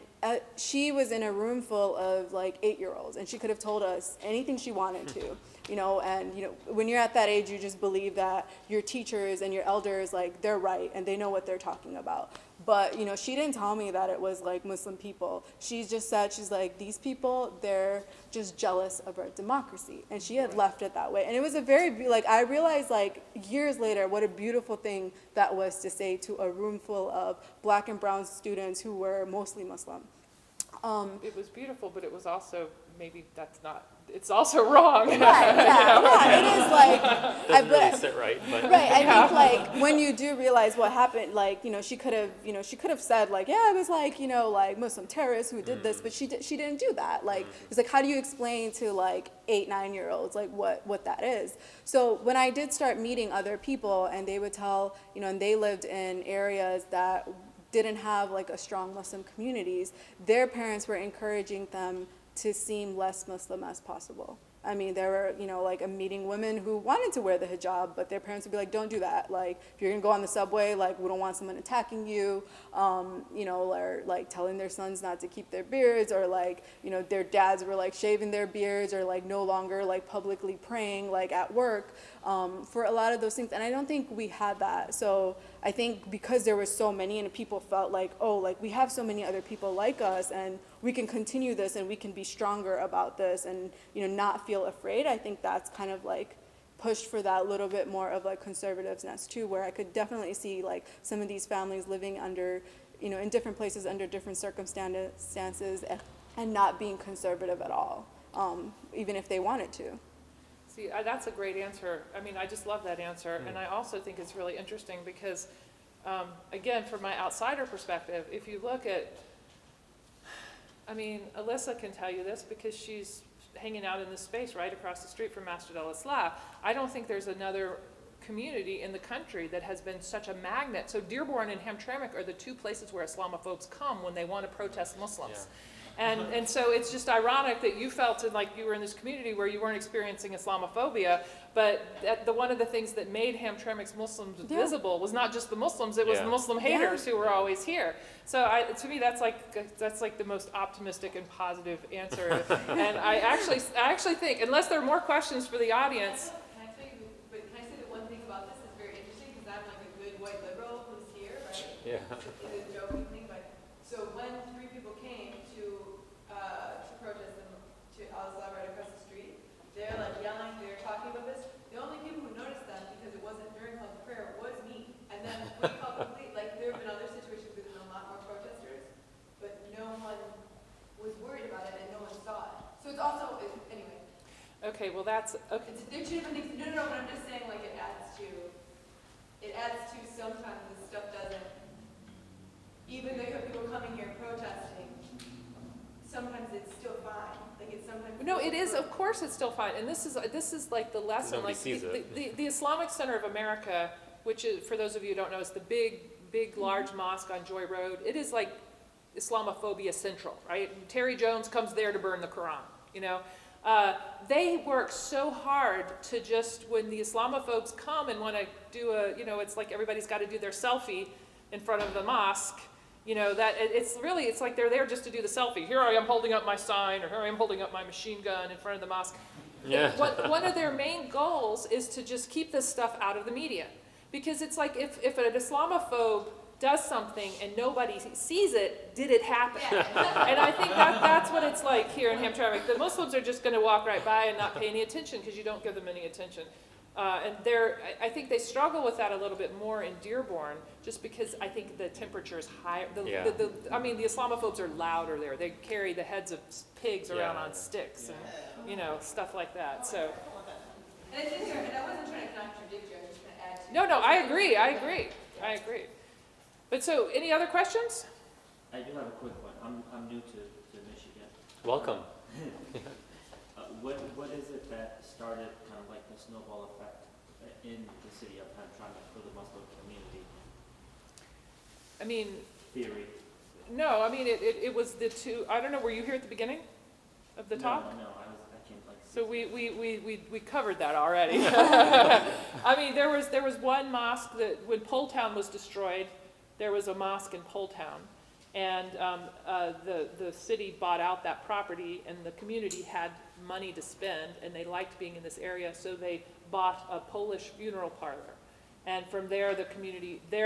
she was in a room full of like 8-year-olds, and she could have told us anything she wanted to. And when you're at that age, you just believe that your teachers and your elders, like, they're right and they know what they're talking about. But she didn't tell me that it was like Muslim people. She just said, she's like, these people, they're just jealous of our democracy. And she had left it that way. And it was a very, like, I realized like years later what a beautiful thing that was to say to a room full of Black and brown students who were mostly Muslim. It was beautiful, but it was also, maybe it's also wrong. Right, yeah, it is like, Doesn't really sit right, but. right, I think like when you do realize what happened, like, she could have said like, yeah, it was like, like Muslim terrorists who did this, but she didn't do that. Like, it's like, how do you explain to like 8-9-year-olds like what that is? So when I did start meeting other people, and they would tell, and they lived in areas that didn't have like a strong Muslim communities, their parents were encouraging them to seem less Muslim as possible. I mean, there were, like, meeting women who wanted to wear the hijab, but their parents would be like, don't do that. Like, if you're gonna go on the subway, like, we don't want someone attacking you, or like telling their sons not to keep their beards, or like, their dads were like shaving their beards, or like no longer like publicly praying like at work, for a lot of those things. And I don't think we had that. So I think because there were so many, and people felt like, oh, like we have so many other people like us, and we can continue this, and we can be stronger about this, and not feel afraid. I think that's kind of like pushed for that little bit more of like conservativeness too, where I could definitely see like some of these families living under, in different places under different circumstances, and not being conservative at all, even if they wanted to. See, that's a great answer. I mean, I just love that answer. And I also think it's really interesting because, again, from my outsider perspective, if you look at, I mean, Alyssa can tell you this because she's hanging out in this space right across the street from Masjid al-Islah. I don't think there's another community in the country that has been such a magnet. So Dearborn and Hamtramck are the two places where Islamophobes come when they want to protest Muslims. Yeah. And so it's just ironic that you felt like you were in this community where you weren't experiencing Islamophobia, but one of the things that made Hamtramck's Muslims visible was not just the Muslims, it was the Muslim haters who were always here. So to me, that's like the most optimistic and positive answer. And I actually think, unless there are more questions for the audience. Can I say that one thing about this is very interesting, because I'm like a good white liberal who's here, right? Yeah. It's a joking thing, but so when 3 people came to protest them to Al-Islah right across the street, they're like yelling, they're talking about this. The only people who noticed them, because it wasn't during call to prayer, was me. And then we called complete, like there have been other situations where there's been a lot more protesters, but no one was worried about it and no one saw it. So it's also, anyway. Okay, well that's, okay. There are 2 different things. No, but I'm just saying like it adds to sometimes this stuff doesn't, even though you have people coming here protesting, sometimes it's still fine. Like it's sometimes. No, it is. Of course, it's still fine. And this is like the lesson. Nobody like sees it. The Islamic Center of America, which is, for those of you who don't know, is the big, large mosque on Joy Road. It is like Islamophobia central, right? Terry Jones comes there to burn the Quran. They work so hard to just, when the Islamophobes come and want to do a, it's like everybody's got to do their selfie in front of the mosque, that it's like they're there just to do the selfie. Here I am holding up my sign, or here I am holding up my machine gun in front of the mosque. Yeah. One of their main goals is to just keep this stuff out of the media. Because it's like if an Islamophobe does something and nobody sees it, did it happen? And I think that's what it's like here in Hamtramck. The Muslims are just going to walk right by and not pay any attention because you don't give them any attention. And I think they struggle with that a little bit more in Dearborn, just because I think the temperature is higher. The Islamophobes are louder there. They carry the heads of pigs around on sticks, and stuff like that. So. And I think, and I wasn't trying to contradict you, I'm just going to add to. No, I agree. But so, any other questions? I do have a quick one. I'm new to Michigan. Welcome. What is it that started kind of like the snowball effect in the city of Hamtramck for the Muslim community? I mean, Theory. no, I mean, it was the two, I don't know, were you here at the beginning of the talk? No, I came like. So we covered that already. I mean, there was one mosque that, when Pole Town was destroyed, there was a mosque in Pole Town. And the city bought out that property, and the community had money to spend, and they liked being in this area, so they bought a Polish funeral parlor. And from there, their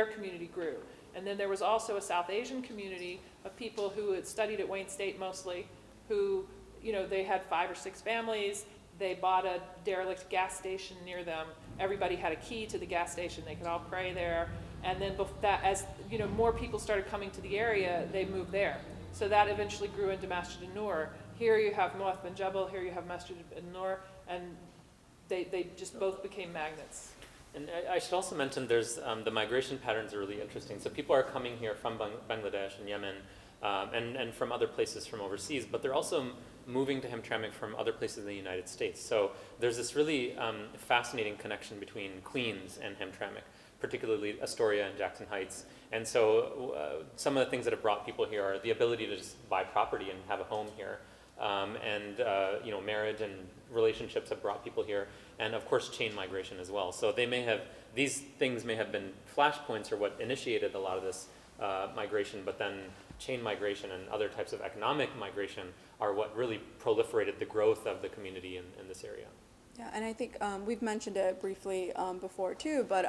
community grew. And then there was also a South Asian community of people who had studied at Wayne State mostly, who, they had 5 or 6 families. They bought a derelict gas station near them. Everybody had a key to the gas station. They could all pray there. And then as more people started coming to the area, they moved there. So that eventually grew into Masjid an-Nur. Here you have Mu'ath bin Jabal, here you have Masjid an-Nur, and they just both became magnets. And I should also mention there's the migration patterns are really interesting. So people are coming here from Bangladesh and Yemen and from other places from overseas, but they're also moving to Hamtramck from other places in the United States. So there's this really fascinating connection between Queens and Hamtramck, particularly Astoria and Jackson Heights. And so some of the things that have brought people here are the ability to just buy property and have a home here. Marriage and relationships have brought people here. And of course, chain migration as well. So these things may have been flashpoints or what initiated a lot of this migration, but then chain migration and other types of economic migration are what really proliferated the growth of the community in this area. Yeah, and I think we've mentioned it briefly before too, but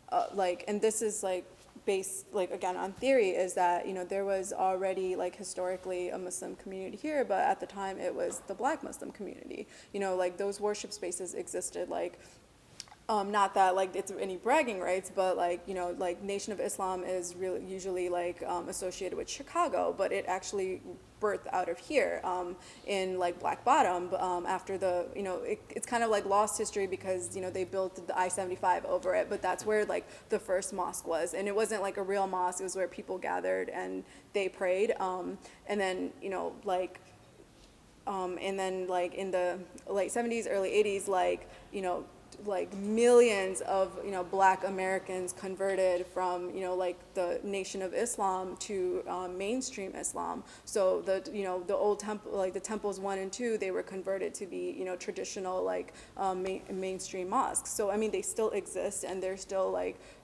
and this is based again on theory, is that there was already historically a Muslim community here, but at the time it was the Black Muslim community. Those worship spaces existed not that it's any bragging rights, but Nation of Islam is really usually associated with Chicago, but it actually birthed out of here in Black Bottom after the it's kind of lost history because they built the I-75 over it, but that's where the first mosque was, and it wasn't a real mosque. It was where people gathered and they prayed, and then in the late 70s, early 80s, millions of Black Americans converted from the Nation of Islam to mainstream Islam. So the old temple, the temples 1 and 2, they were converted to be traditional mainstream mosques. So I mean, they still exist, and they're still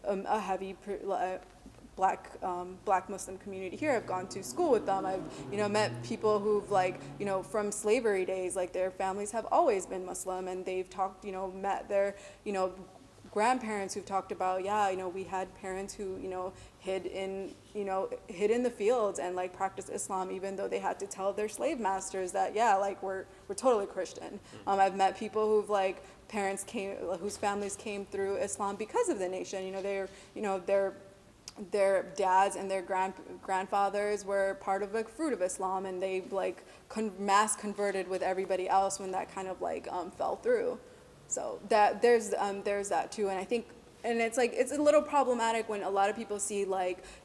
a heavy Black Muslim community here. I've gone to school with them. I've met people who've from slavery days, their families have always been Muslim, and they've talked met their grandparents who've talked about, we had parents who hid in the fields and practiced Islam, even though they had to tell their slave masters that we're totally Christian. I've met people who've parents whose families came through Islam because of the nation. Their dads and their grandfathers were part of fruit of Islam, and they mass converted with everybody else when that kind of fell through. So that there's that too, and I think, and it's it's a little problematic when a lot of people see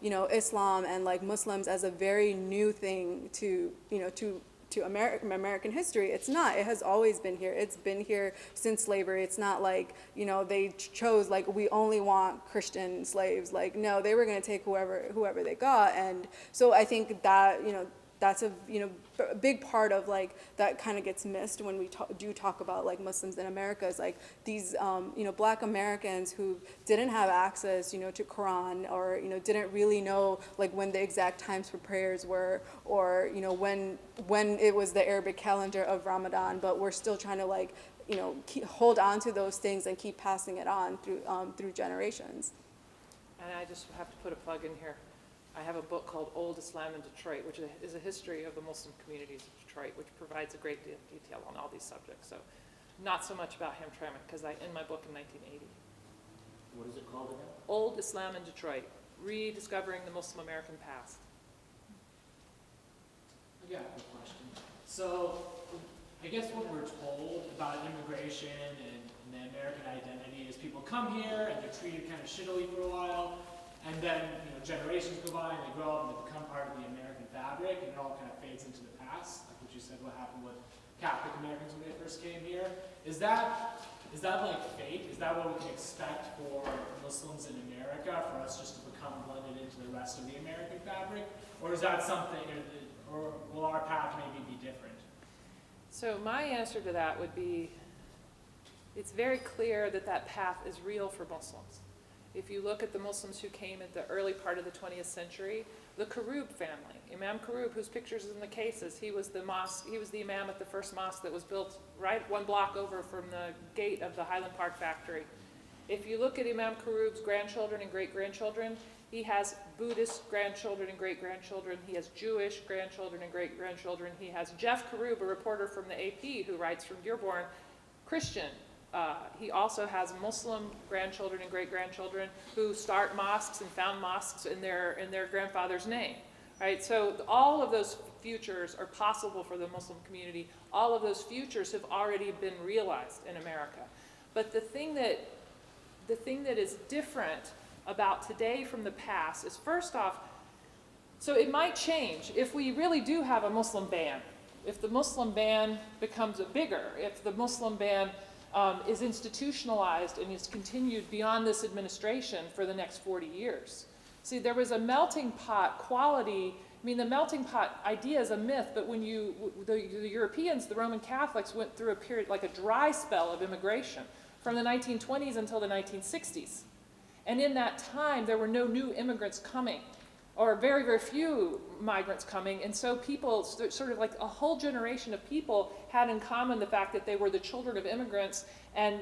Islam and Muslims as a very new thing to American history. It's not. It has always been here. It's been here since slavery. It's not they chose we only want Christian slaves. No, they were going to take whoever they got. And so I think that that's a big part of like that kind of gets missed when we do talk about like Muslims in America, is like these Black Americans who didn't have access to Quran, or didn't really know like when the exact times for prayers were, or when it was the Arabic calendar of Ramadan, but we're still trying to like hold on to those things and keep passing it on through generations. And I just have to put a plug in here. I have a book called Old Islam in Detroit, which is a history of the Muslim communities of Detroit, which provides a great deal of detail on all these subjects. So not so much about Hamtramck, because I end my book in 1980. What is it called again? Old Islam in Detroit, Rediscovering the Muslim American Past. I got a question. So I guess what we're told about immigration and the American identity is people come here and they're treated kind of shittily for a while, and then generations go by and they grow up and they become part of the American fabric, and it all kind of fades into the past, like what you said, what happened with Catholic Americans when they first came here. Is that like fate? Is that what we can expect for Muslims in America, for us just to become blended into the rest of the American fabric? Or is that something, or will our path maybe be different? So my answer to that would be, it's very clear that that path is real for Muslims. If you look at the Muslims who came at the early part of the 20th century, the Karub family, Imam Karub, whose pictures is in the cases, he was the imam at the first mosque that was built right one block over from the gate of the Highland Park factory. If you look at Imam Karub's grandchildren and great-grandchildren, he has Buddhist grandchildren and great-grandchildren. He has Jewish grandchildren and great-grandchildren. He has Jeff Karub, a reporter from the AP who writes from Dearborn, Christian. He also has Muslim grandchildren and great-grandchildren who start mosques and found mosques in their grandfather's name. Right? So all of those futures are possible for the Muslim community. All of those futures have already been realized in America. But the thing that is different about today from the past is, first off, so it might change if we really do have a Muslim ban. If the Muslim ban becomes bigger, if the Muslim ban is institutionalized and is continued beyond this administration for the next 40 years. See, there was a melting pot quality. I mean, the melting pot idea is a myth, but when the Europeans, the Roman Catholics, went through a period, like a dry spell of immigration from the 1920s until the 1960s. And in that time, there were no new immigrants coming, or very, very few migrants coming. And so people, sort of like a whole generation of people, had in common the fact that they were the children of immigrants, and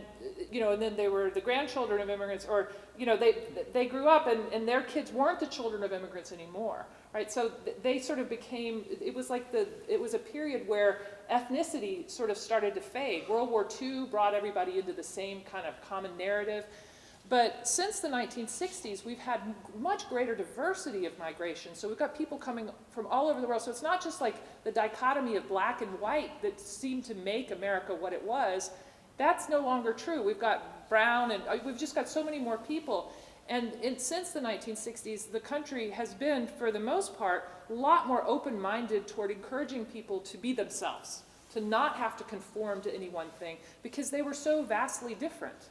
and then they were the grandchildren of immigrants, or they grew up and their kids weren't the children of immigrants anymore, right? So they sort of became, it was a period where ethnicity sort of started to fade. World War II brought everybody into the same kind of common narrative. But since the 1960s, we've had much greater diversity of migration. So we've got people coming from all over the world. So it's not just like the dichotomy of black and white that seemed to make America what it was. That's no longer true. We've got brown, and we've just got so many more people. And since the 1960s, the country has been, for the most part, a lot more open-minded toward encouraging people to be themselves, to not have to conform to any one thing, because they were so vastly different.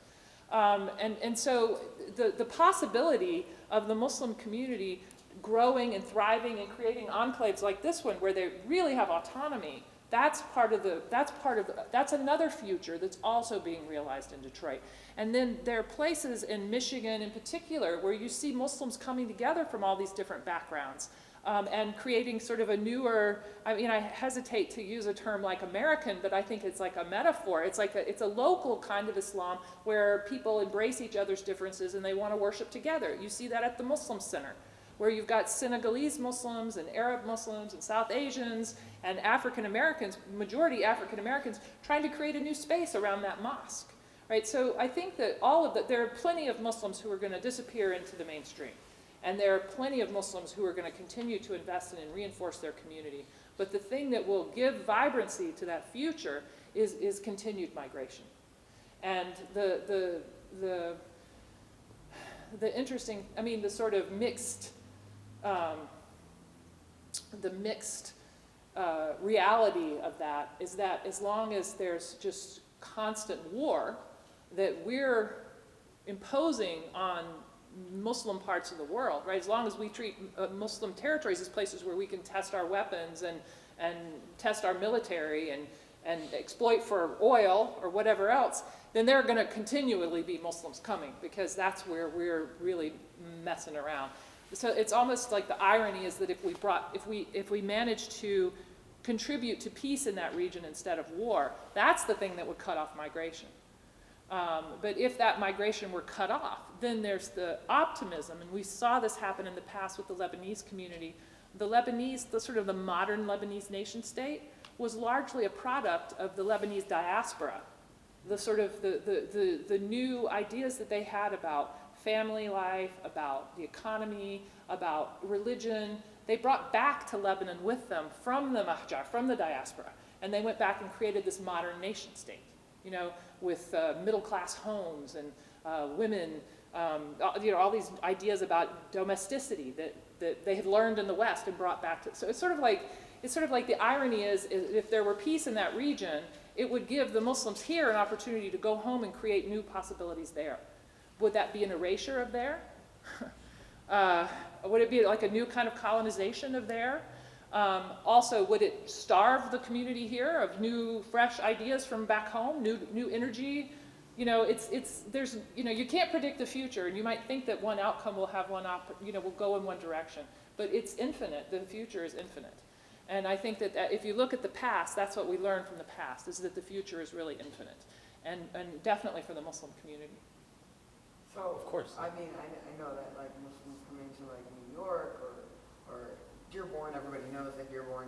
And so the possibility of the Muslim community growing and thriving and creating enclaves like this one, where they really have autonomy, that's another future that's also being realized in Detroit. And then there are places in Michigan in particular where you see Muslims coming together from all these different backgrounds. And creating sort of a newer, I hesitate to use a term like American, but I think it's like a metaphor. It's a local kind of Islam where people embrace each other's differences and they want to worship together. You see that at the Muslim Center, where you've got Senegalese Muslims and Arab Muslims and South Asians and African Americans, majority African Americans, trying to create a new space around that mosque. Right? So I think that there are plenty of Muslims who are going to disappear into the mainstream. And there are plenty of Muslims who are going to continue to invest in and reinforce their community. But the thing that will give vibrancy to that future is continued migration. And the interesting, the sort of mixed, reality of that is that as long as there's just constant war that we're imposing on Muslim parts of the world, right? As long as we treat Muslim territories as places where we can test our weapons and test our military and exploit for oil or whatever else, then there are going to continually be Muslims coming, because that's where we're really messing around. So it's almost like the irony is that if we manage to contribute to peace in that region instead of war, that's the thing that would cut off migration. But if that migration were cut off, then there's the optimism, and we saw this happen in the past with the Lebanese community. The Lebanese, the sort of the modern Lebanese nation state, was largely a product of the Lebanese diaspora. The sort of the new ideas that they had about family life, about the economy, about religion, they brought back to Lebanon with them from the Mahjar, from the diaspora, and they went back and created this modern nation state, you know, with middle-class homes and women, you know, all these ideas about domesticity that they had learned in the West and brought back to. So it's sort of like the irony is if there were peace in that region, it would give the Muslims here an opportunity to go home and create new possibilities there. Would that be an erasure of there? Would it be like a new kind of colonization of there? Also, would it starve the community here of new, fresh ideas from back home, new energy? You know, there's, you know, you can't predict the future, and you might think that one outcome will have will go in one direction, but it's infinite. The future is infinite. And I think that if you look at the past, that's what we learned from the past, is that the future is really infinite, and definitely for the Muslim community. So, Of course. I mean, I know that like Muslims come into like New York or Dearborn, everybody knows that Dearborn,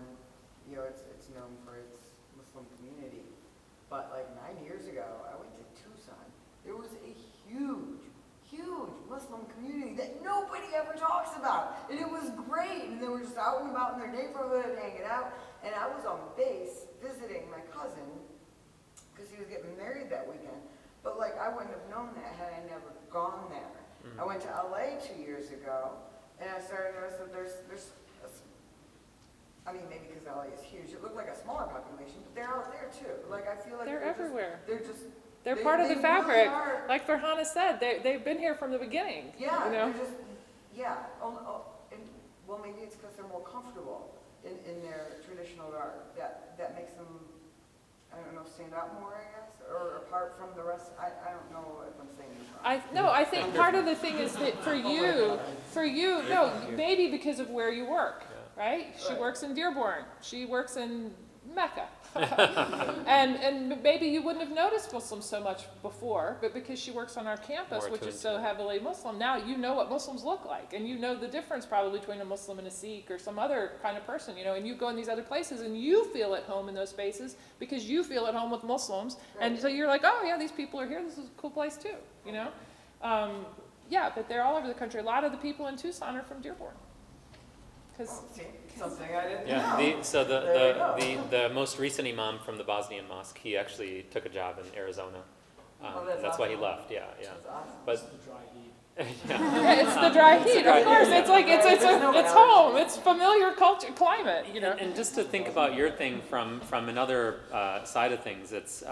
you know, it's known for its Muslim community. But like 9 years ago, I went to Tucson. There was a huge Muslim community that nobody ever talks about. And it was great. And they were just out and about in their neighborhood, hanging out. And I was on base visiting my cousin because he was getting married that weekend. But like, I wouldn't have known that had I never gone there. I went to LA 2 years ago, and I started to notice that there's I mean, maybe because LA is huge, it looked like a smaller population, but they're out there too. Like, I feel like They're everywhere. They're part of the really fabric. are. Like Farhana said, they've been here from the beginning. Yeah, you know? they're just, and, well, maybe it's because they're more comfortable in their traditional garb. That makes them, I don't know, stand out more, I guess, or apart from the rest. I don't know if I'm saying this wrong. I think part of the thing is that for you, no, maybe because of where you work, right? She works in Dearborn. She works in Mecca. and maybe you wouldn't have noticed Muslims so much before, but because she works on our campus, More which is attuned so to it. heavily Muslim, now you know what Muslims look like, and you know the difference probably between a Muslim and a Sikh or some other kind of person, you know, and you go in these other places and you feel at home in those spaces because you feel at home with Muslims, and so you're like, oh yeah, these people are here, this is a cool place too, you know? Yeah, but they're all over the country. A lot of the people in Tucson are from Dearborn. Something I didn't know. Yeah, so There you the most recent imam from the Bosnian mosque, he actually took a job in Arizona. That's why he awesome. left, yeah. That's awesome. But The dry heat. Yeah, it's the dry heat, of course. It's like it's home. It's familiar culture, climate, you know. And just to think about your thing from another side of things, it's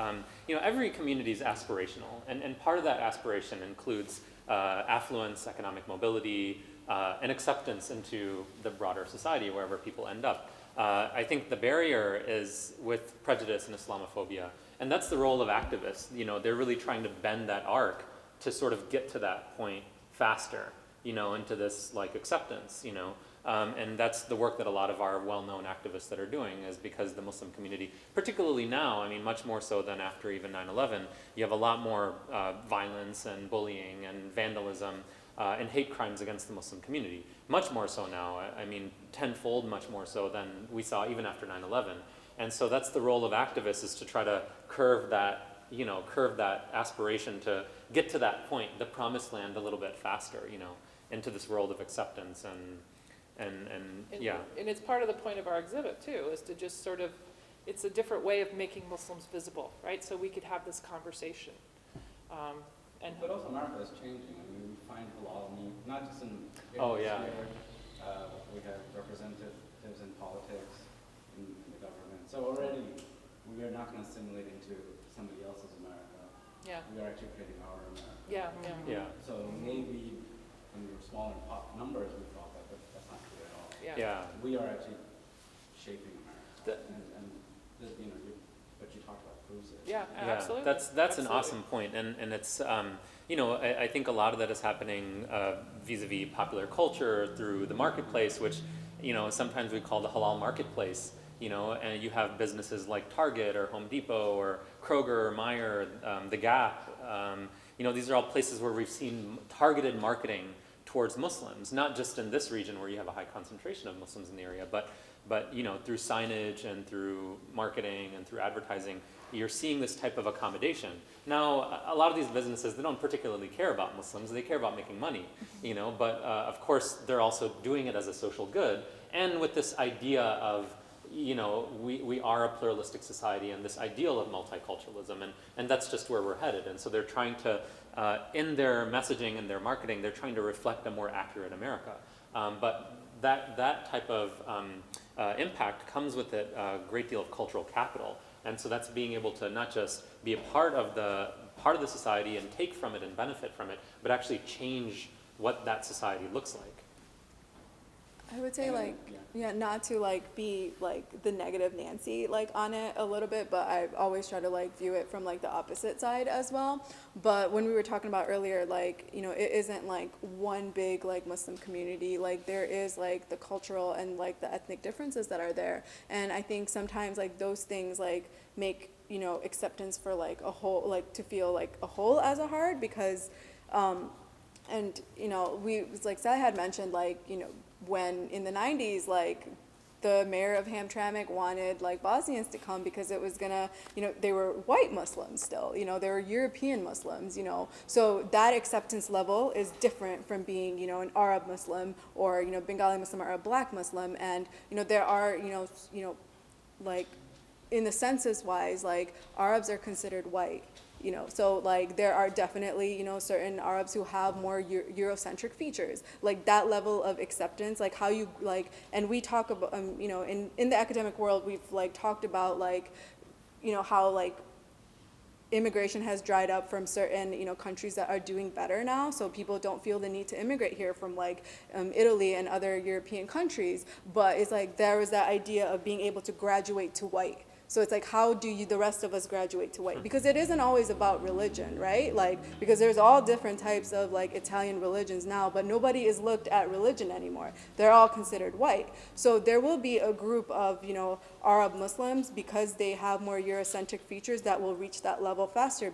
you know, every community is aspirational, and part of that aspiration includes affluence, economic mobility, and acceptance into the broader society wherever people end up. I think the barrier is with prejudice and Islamophobia, and that's the role of activists. You know, they're really trying to bend that arc to sort of get to that point faster, you know, into this like acceptance, you know. And that's the work that a lot of our well-known activists that are doing, is because the Muslim community, particularly now, I mean, much more so than after even 9/11, you have a lot more violence and bullying and vandalism and hate crimes against the Muslim community. Much more so now, I mean, tenfold much more so than we saw even after 9/11. And so that's the role of activists, is to try to curve that, you know, curve that aspiration to get to that point, the promised land, a little bit faster, you know, into this world of acceptance and yeah. And it's part of the point of our exhibit too, is to just sort of, it's a different way of making Muslims visible, right? So we could have this conversation. But also America is changing. I mean, we find halal meat, not just in Oh, yeah. here. We have representatives in politics, in the government. So already we are not going to assimilate into somebody else's America. Yeah, We are actually creating our America. yeah. Yeah. So maybe Yeah, Yeah, absolutely. that's an Absolutely. awesome point, and it's you know, I think a lot of that is happening vis-a-vis popular culture through the marketplace, which, you know, sometimes we call the halal marketplace. You know, and you have businesses like Target or Home Depot or Kroger or Meijer, the Gap. You know, these are all places where we've seen targeted marketing towards Muslims, not just in this region where you have a high concentration of Muslims in the area, but you know, through signage and through marketing and through advertising, you're seeing this type of accommodation. Now, a lot of these businesses, they don't particularly care about Muslims, they care about making money, you know, but of course they're also doing it as a social good, and with this idea of, you know, we are a pluralistic society and this ideal of multiculturalism, and that's just where we're headed. And so they're trying to, in their messaging and their marketing, they're trying to reflect a more accurate America. But that type of impact comes with it a great deal of cultural capital. And so that's being able to not just be a part of the society and take from it and benefit from it, but actually change what that society looks like. I would say like, yeah, not to like be like the negative Nancy like on it a little bit, but I always try to like view it from like the opposite side as well. But when we were talking about earlier, like, you know, it isn't like one big like Muslim community. Like there is like the cultural and like the ethnic differences that are there. And I think sometimes like those things like make, you know, acceptance for like a whole, like to feel like a whole as a hard, because and you know, like Sally had mentioned, like, you know, when in the 90s, like the mayor of Hamtramck wanted like Bosnians to come because it was gonna, you know, they were white Muslims still, you know, they were European Muslims, you know, so that acceptance level is different from being, you know, an Arab Muslim or, you know, Bengali Muslim or a black Muslim. And, you know, there are, you know, like in the census wise, like Arabs are considered white. You know, so like there are definitely, you know, certain Arabs who have more Eurocentric features, like that level of acceptance, like how you like, and we talk about, you know, in the academic world, we've like talked about like, you know, how like immigration has dried up from certain, you know, countries that are doing better now, so people don't feel the need to immigrate here from like Italy and other European countries. But it's like there was that idea of being able to graduate to white. So it's like, how do you, the rest of us, graduate to white? Because it isn't always about religion, right? Like, because there's all different types of like Italian religions now, but nobody is looked at religion anymore. They're all considered white. So there will be a group of, you know, Arab Muslims, because they have more Eurocentric features, that will reach that level faster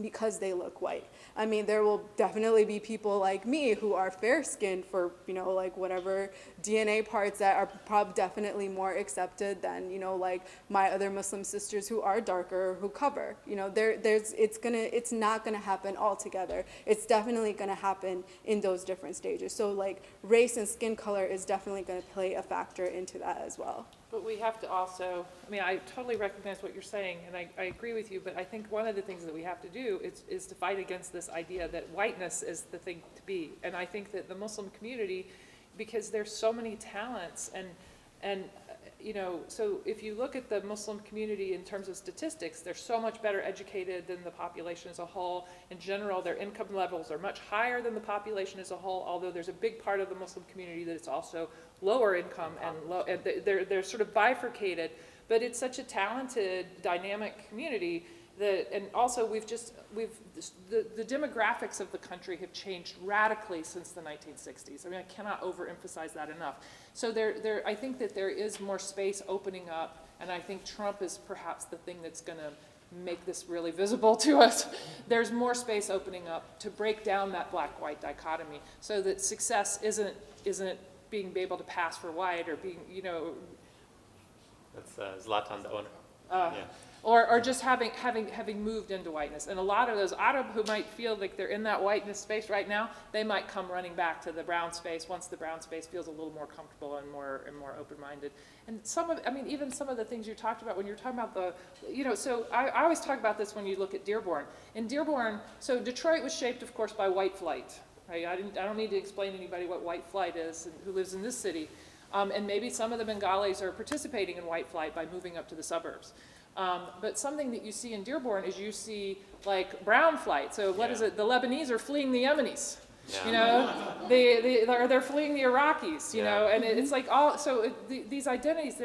because they look white. I mean, there will definitely be people like me who are fair-skinned for, you know, like whatever DNA parts that are definitely more accepted than, you know, like my other Muslim sisters who are darker, who cover. You know, it's not gonna happen all together. It's definitely gonna happen in those different stages. So like race and skin color is definitely gonna play a factor into that as well. But we have to also, I mean, I totally recognize what you're saying, and I agree with you, but I think one of the things that we have to do is to fight against this idea that whiteness is the thing to be. And I think that the Muslim community, because there's so many talents, and you know, so if you look at the Muslim community in terms of statistics, they're so much better educated than the population as a whole. In general, their income levels are much higher than the population as a whole, although there's a big part of the Muslim community that it's also lower income and low, and they're sort of bifurcated. But it's such a talented, dynamic community that, and also the demographics of the country have changed radically since the 1960s. I mean, I cannot overemphasize that enough. So I think that there is more space opening up, and I think Trump is perhaps the thing that's going to make this really visible to us. There's more space opening up to break down that black-white dichotomy, so that success isn't being able to pass for white, or being, you know. That's Zlatan, the owner. Yeah. Or just having moved into whiteness. And a lot of those Arab who might feel like they're in that whiteness space right now, they might come running back to the brown space once the brown space feels a little more comfortable and more open-minded. And even some of the things you talked about when you're talking about the, you know, so I always talk about this when you look at Dearborn. In Dearborn, so Detroit was shaped, of course, by white flight. Right? I don't need to explain to anybody what white flight is and who lives in this city. And maybe some of the Bengalis are participating in white flight by moving up to the suburbs. But something that you see in Dearborn is you see like brown flight. So what is it? The Lebanese are fleeing the Yemenis. Yeah. You know, they're fleeing the Iraqis. You know, and it's like these identities.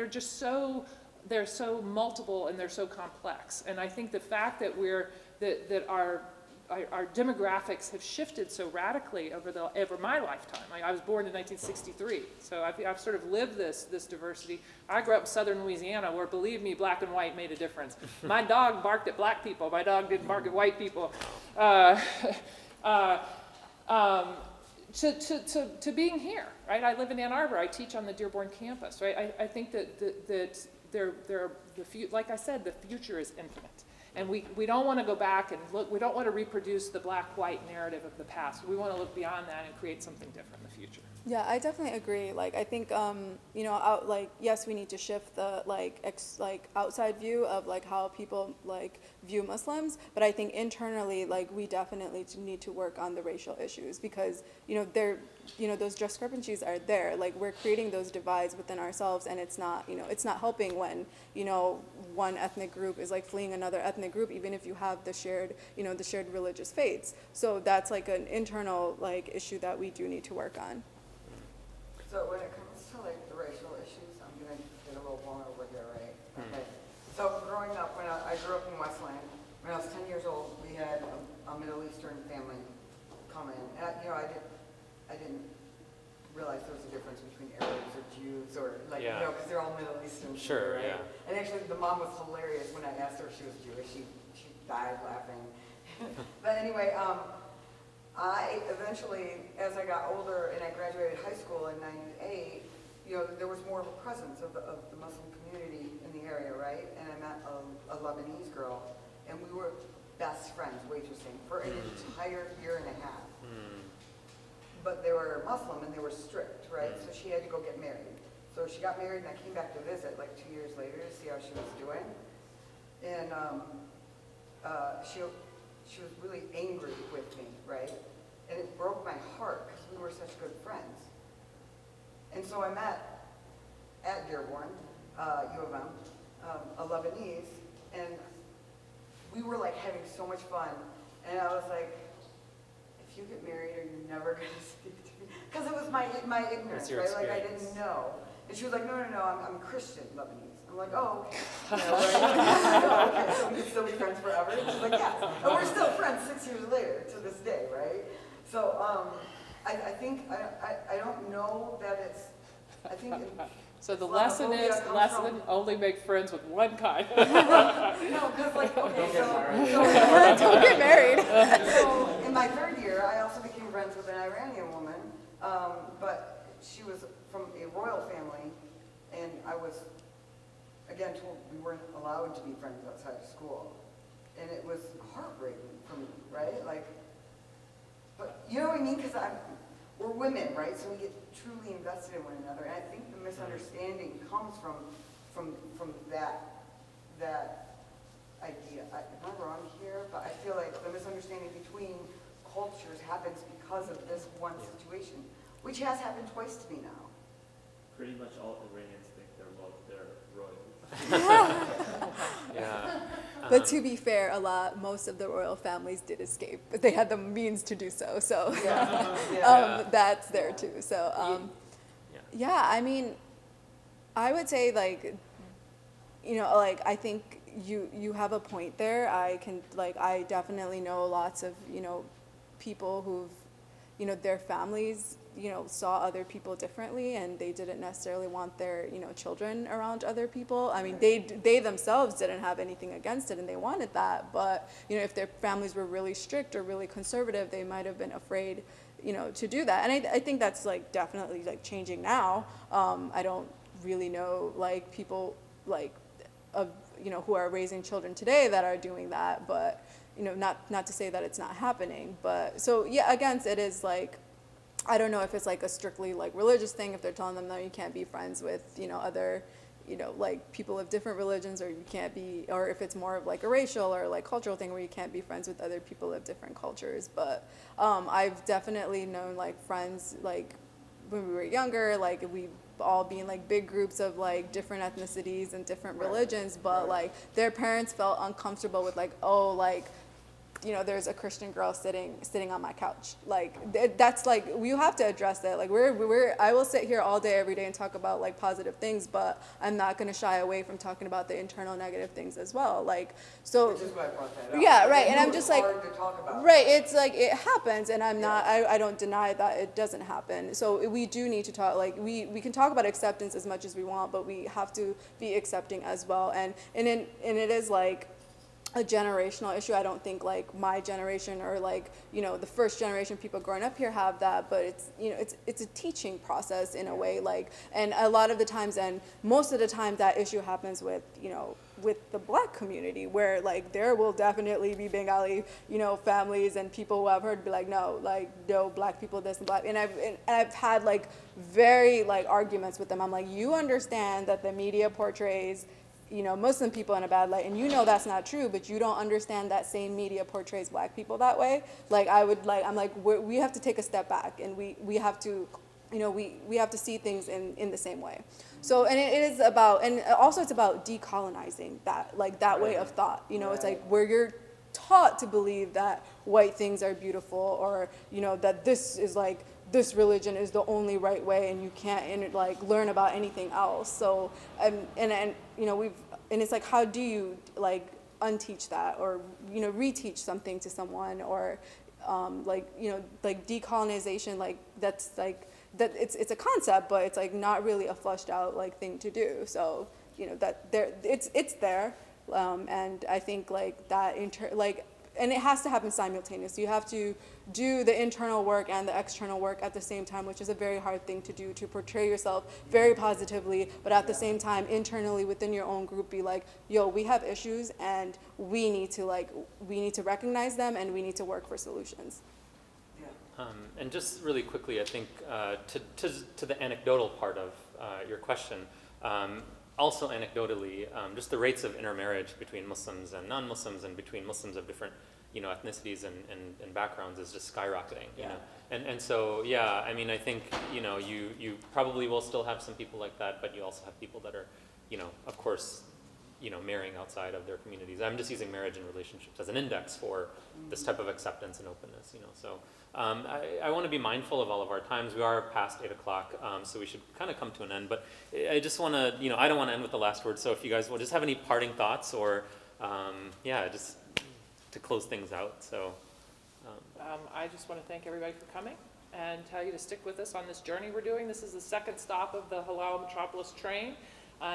they're so multiple and they're so complex. And I think the fact that that our demographics have shifted so radically over my lifetime. I was born in 1963, so I've sort of lived this diversity. I grew up in southern Louisiana, where, believe me, black and white made a difference. My dog barked at black people. My dog didn't bark at white people. To being here, right? I live in Ann Arbor. I teach on the Dearborn campus, right? I think that like I said, the future is infinite. And we don't want to go back and look, we don't want to reproduce the black-white narrative of the past. We want to look beyond that and create something different in the future. Yeah, I definitely agree. Like, I think, you know, yes, we need to shift the, outside view of, how people, view Muslims, but I think internally, we definitely need to work on the racial issues because, those discrepancies are there. We're creating those divides within ourselves, and it's not helping when, one ethnic group is, fleeing another ethnic group, even if you have the shared religious faiths. So that's, an internal, issue that we do need to work on. So when it comes to the racial issues, I'm gonna get a little vulnerable here, right? Okay. So growing up, when I grew up in Westland, when I was 10 years old, we had a Middle Eastern family come in. And I didn't realize there was a difference between Arabs or Jews or because they're all Middle Eastern. Sure, right? yeah. And actually, the mom was hilarious when I asked her if she was Jewish. She died laughing. But anyway, I eventually, as I got older and I graduated high school in '98, there was more of a presence of the Muslim community in the area, right? And I met a Lebanese girl, and we were best friends, waitressing, for an entire year and a half. But they were Muslim and they were strict, right? So she had to go get married. So she got married and I came back to visit 2 years later to see how she was doing. And she was really angry with me, right? And it broke my heart because we were such good friends. And so I met at Dearborn, U of M, a Lebanese, and we were having so much fun. And I was like, if you get married, are you never going to speak to me? Because it was my ignorance, right? I didn't know. And she was like, no, I'm Christian Lebanese. I'm like, oh, okay. Okay, so we can still be friends forever? And she's like, yes. And we're still friends 6 years later to this day, right? So I think, I don't know that it's, I think. So the lesson is, only make friends with one kind. No, because okay, so don't get married. So in my third year, I also became friends with an Iranian woman, but she was from a royal family, and I was, again, told we weren't allowed to be friends outside of school. And it was heartbreaking for me, right? But you know what I mean? Because we're women, right? So we get truly invested in one another. And I think the misunderstanding comes from that idea. Am I wrong here? But I feel like the misunderstanding between cultures happens because of this one situation, which has happened twice to me now. Pretty much all Iranians think they're royal. Yeah. But to be fair, most of the royal families did escape, but they had the means to do so. So that's there too. So I mean, I would say I think you have a point there. I definitely know lots of people who've their families saw other people differently, and they didn't necessarily want their children around other people. I mean, they themselves didn't have anything against it, and they wanted that. But if their families were really strict or really conservative, they might have been afraid to do that. And I think that's definitely changing now. I don't really know people who are raising children today that are doing that, but not to say that it's not happening. But so again, it is I don't know if it's a strictly religious thing, if they're telling them, no, you can't be friends with other people of different religions, or you can't be, or if it's more of a racial or cultural thing where you can't be friends with other people of different cultures. But I've definitely known friends when we were younger, we all be in big groups of different ethnicities and different religions, but their parents felt uncomfortable with there's a Christian girl sitting on my couch. Like that's like you have to address it. Like I will sit here all day every day and talk about like positive things, but I'm not going to shy away from talking about the internal negative things as well. Like so. Which is why I brought that up. Yeah, right. I And know I'm it's just like, hard to talk about. right. It's like it happens, and I don't deny that it doesn't happen. So we do need to talk. Like we can talk about acceptance as much as we want, but we have to be accepting as well. And it is like a generational issue. I don't think like my generation or like the first generation people growing up here have that, but it's a teaching process in a way, like, and a lot of the times and most of the time that issue happens with with the Black community, where like there will definitely be Bengali families and people who I've heard be like, no, Black people this and Black, and I've had like very like arguments with them. I'm like, you understand that the media portrays Muslim people in a bad light, and that's not true, but you don't understand that same media portrays Black people that way. Like I'm like, we have to take a step back, and we have to, we have to see things in the same way. So, and it is about, and also it's about decolonizing that way of thought. It's like where you're taught to believe that white things are beautiful, or that this is like, this religion is the only right way, and you can't learn about anything else. So and it's like, how do you like unteach that, or reteach something to someone, or like decolonization, like that's like that it's a concept, but it's like not really a fleshed out like thing to do. So that it's there, and I think like that and it has to happen simultaneously. You have to do the internal work and the external work at the same time, which is a very hard thing to do, to portray yourself very positively, but at the same time, internally within your own group, be like, yo, we have issues, and we need to recognize them, and we need to work for solutions. And just really quickly, I think to the anecdotal part of your question, also anecdotally, just the rates of intermarriage between Muslims and non-Muslims, and between Muslims of different ethnicities and backgrounds is just skyrocketing. And so I mean, I think you probably will still have some people like that, but you also have people that are of course marrying outside of their communities. I'm just using marriage and relationships as an index for this type of acceptance and openness. So I want to be mindful of all of our times. We are past 8 o'clock, so we should kind of come to an end. But I just want to, I don't want to end with the last word. So if you guys will just have any parting thoughts, or just to close things out. So I just want to thank everybody for coming and tell you to stick with us on this journey we're doing. This is the second stop of the Halal Metropolis train.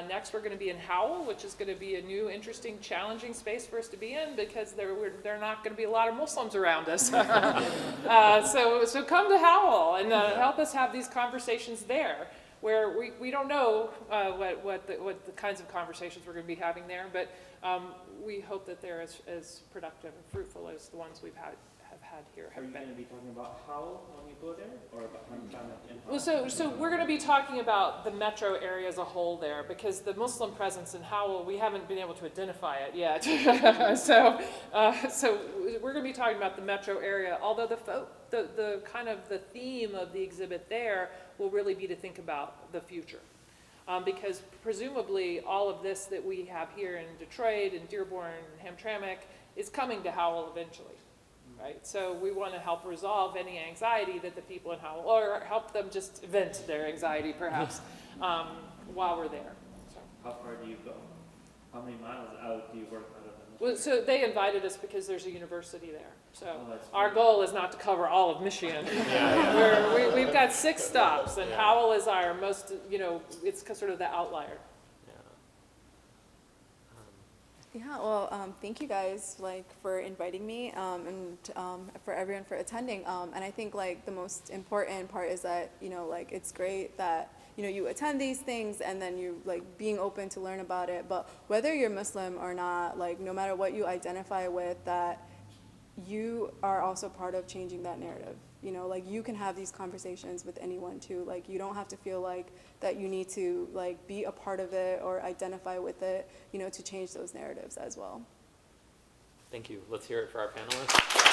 Next, we're going to be in Howell, which is going to be a new, interesting, challenging space for us to be in, because there are not going to be a lot of Muslims around us. So come to Howell and help us have these conversations there, where we don't know what the kinds of conversations we're going to be having there, but we hope that they're as productive and fruitful as the ones we've had here Are you have been. going to be talking about Howell when you go there, or about Hamtramck in Howell? Well, so we're going to be talking about the metro area as a whole there, because the Muslim presence in Howell, we haven't been able to identify it yet. So we're going to be talking about the metro area, although the kind of the theme of the exhibit there will really be to think about the future. Because presumably all of this that we have here in Detroit and Dearborn and Hamtramck is coming to Howell eventually. Right? So we want to help resolve any anxiety that the people in Howell, or help them just vent their anxiety perhaps while we're there. So. How far do you go? How many miles out do you work out of them? Well, so they invited us because there's a university there. So that's our great. goal is not to cover all of Michigan. We've got 6 stops, and Howell is our most, it's sort of the outlier. Yeah, well, thank you guys for inviting me, and for everyone for attending. And I think the most important part is that it's great that you attend these things, and then you being open to learn about it. But whether you're Muslim or not, no matter what you identify with, that you are also part of changing that narrative. You can have these conversations with anyone too. You don't have to feel that you need to be a part of it or identify with it, to change those narratives as well. Thank you. Let's hear it for our panelists.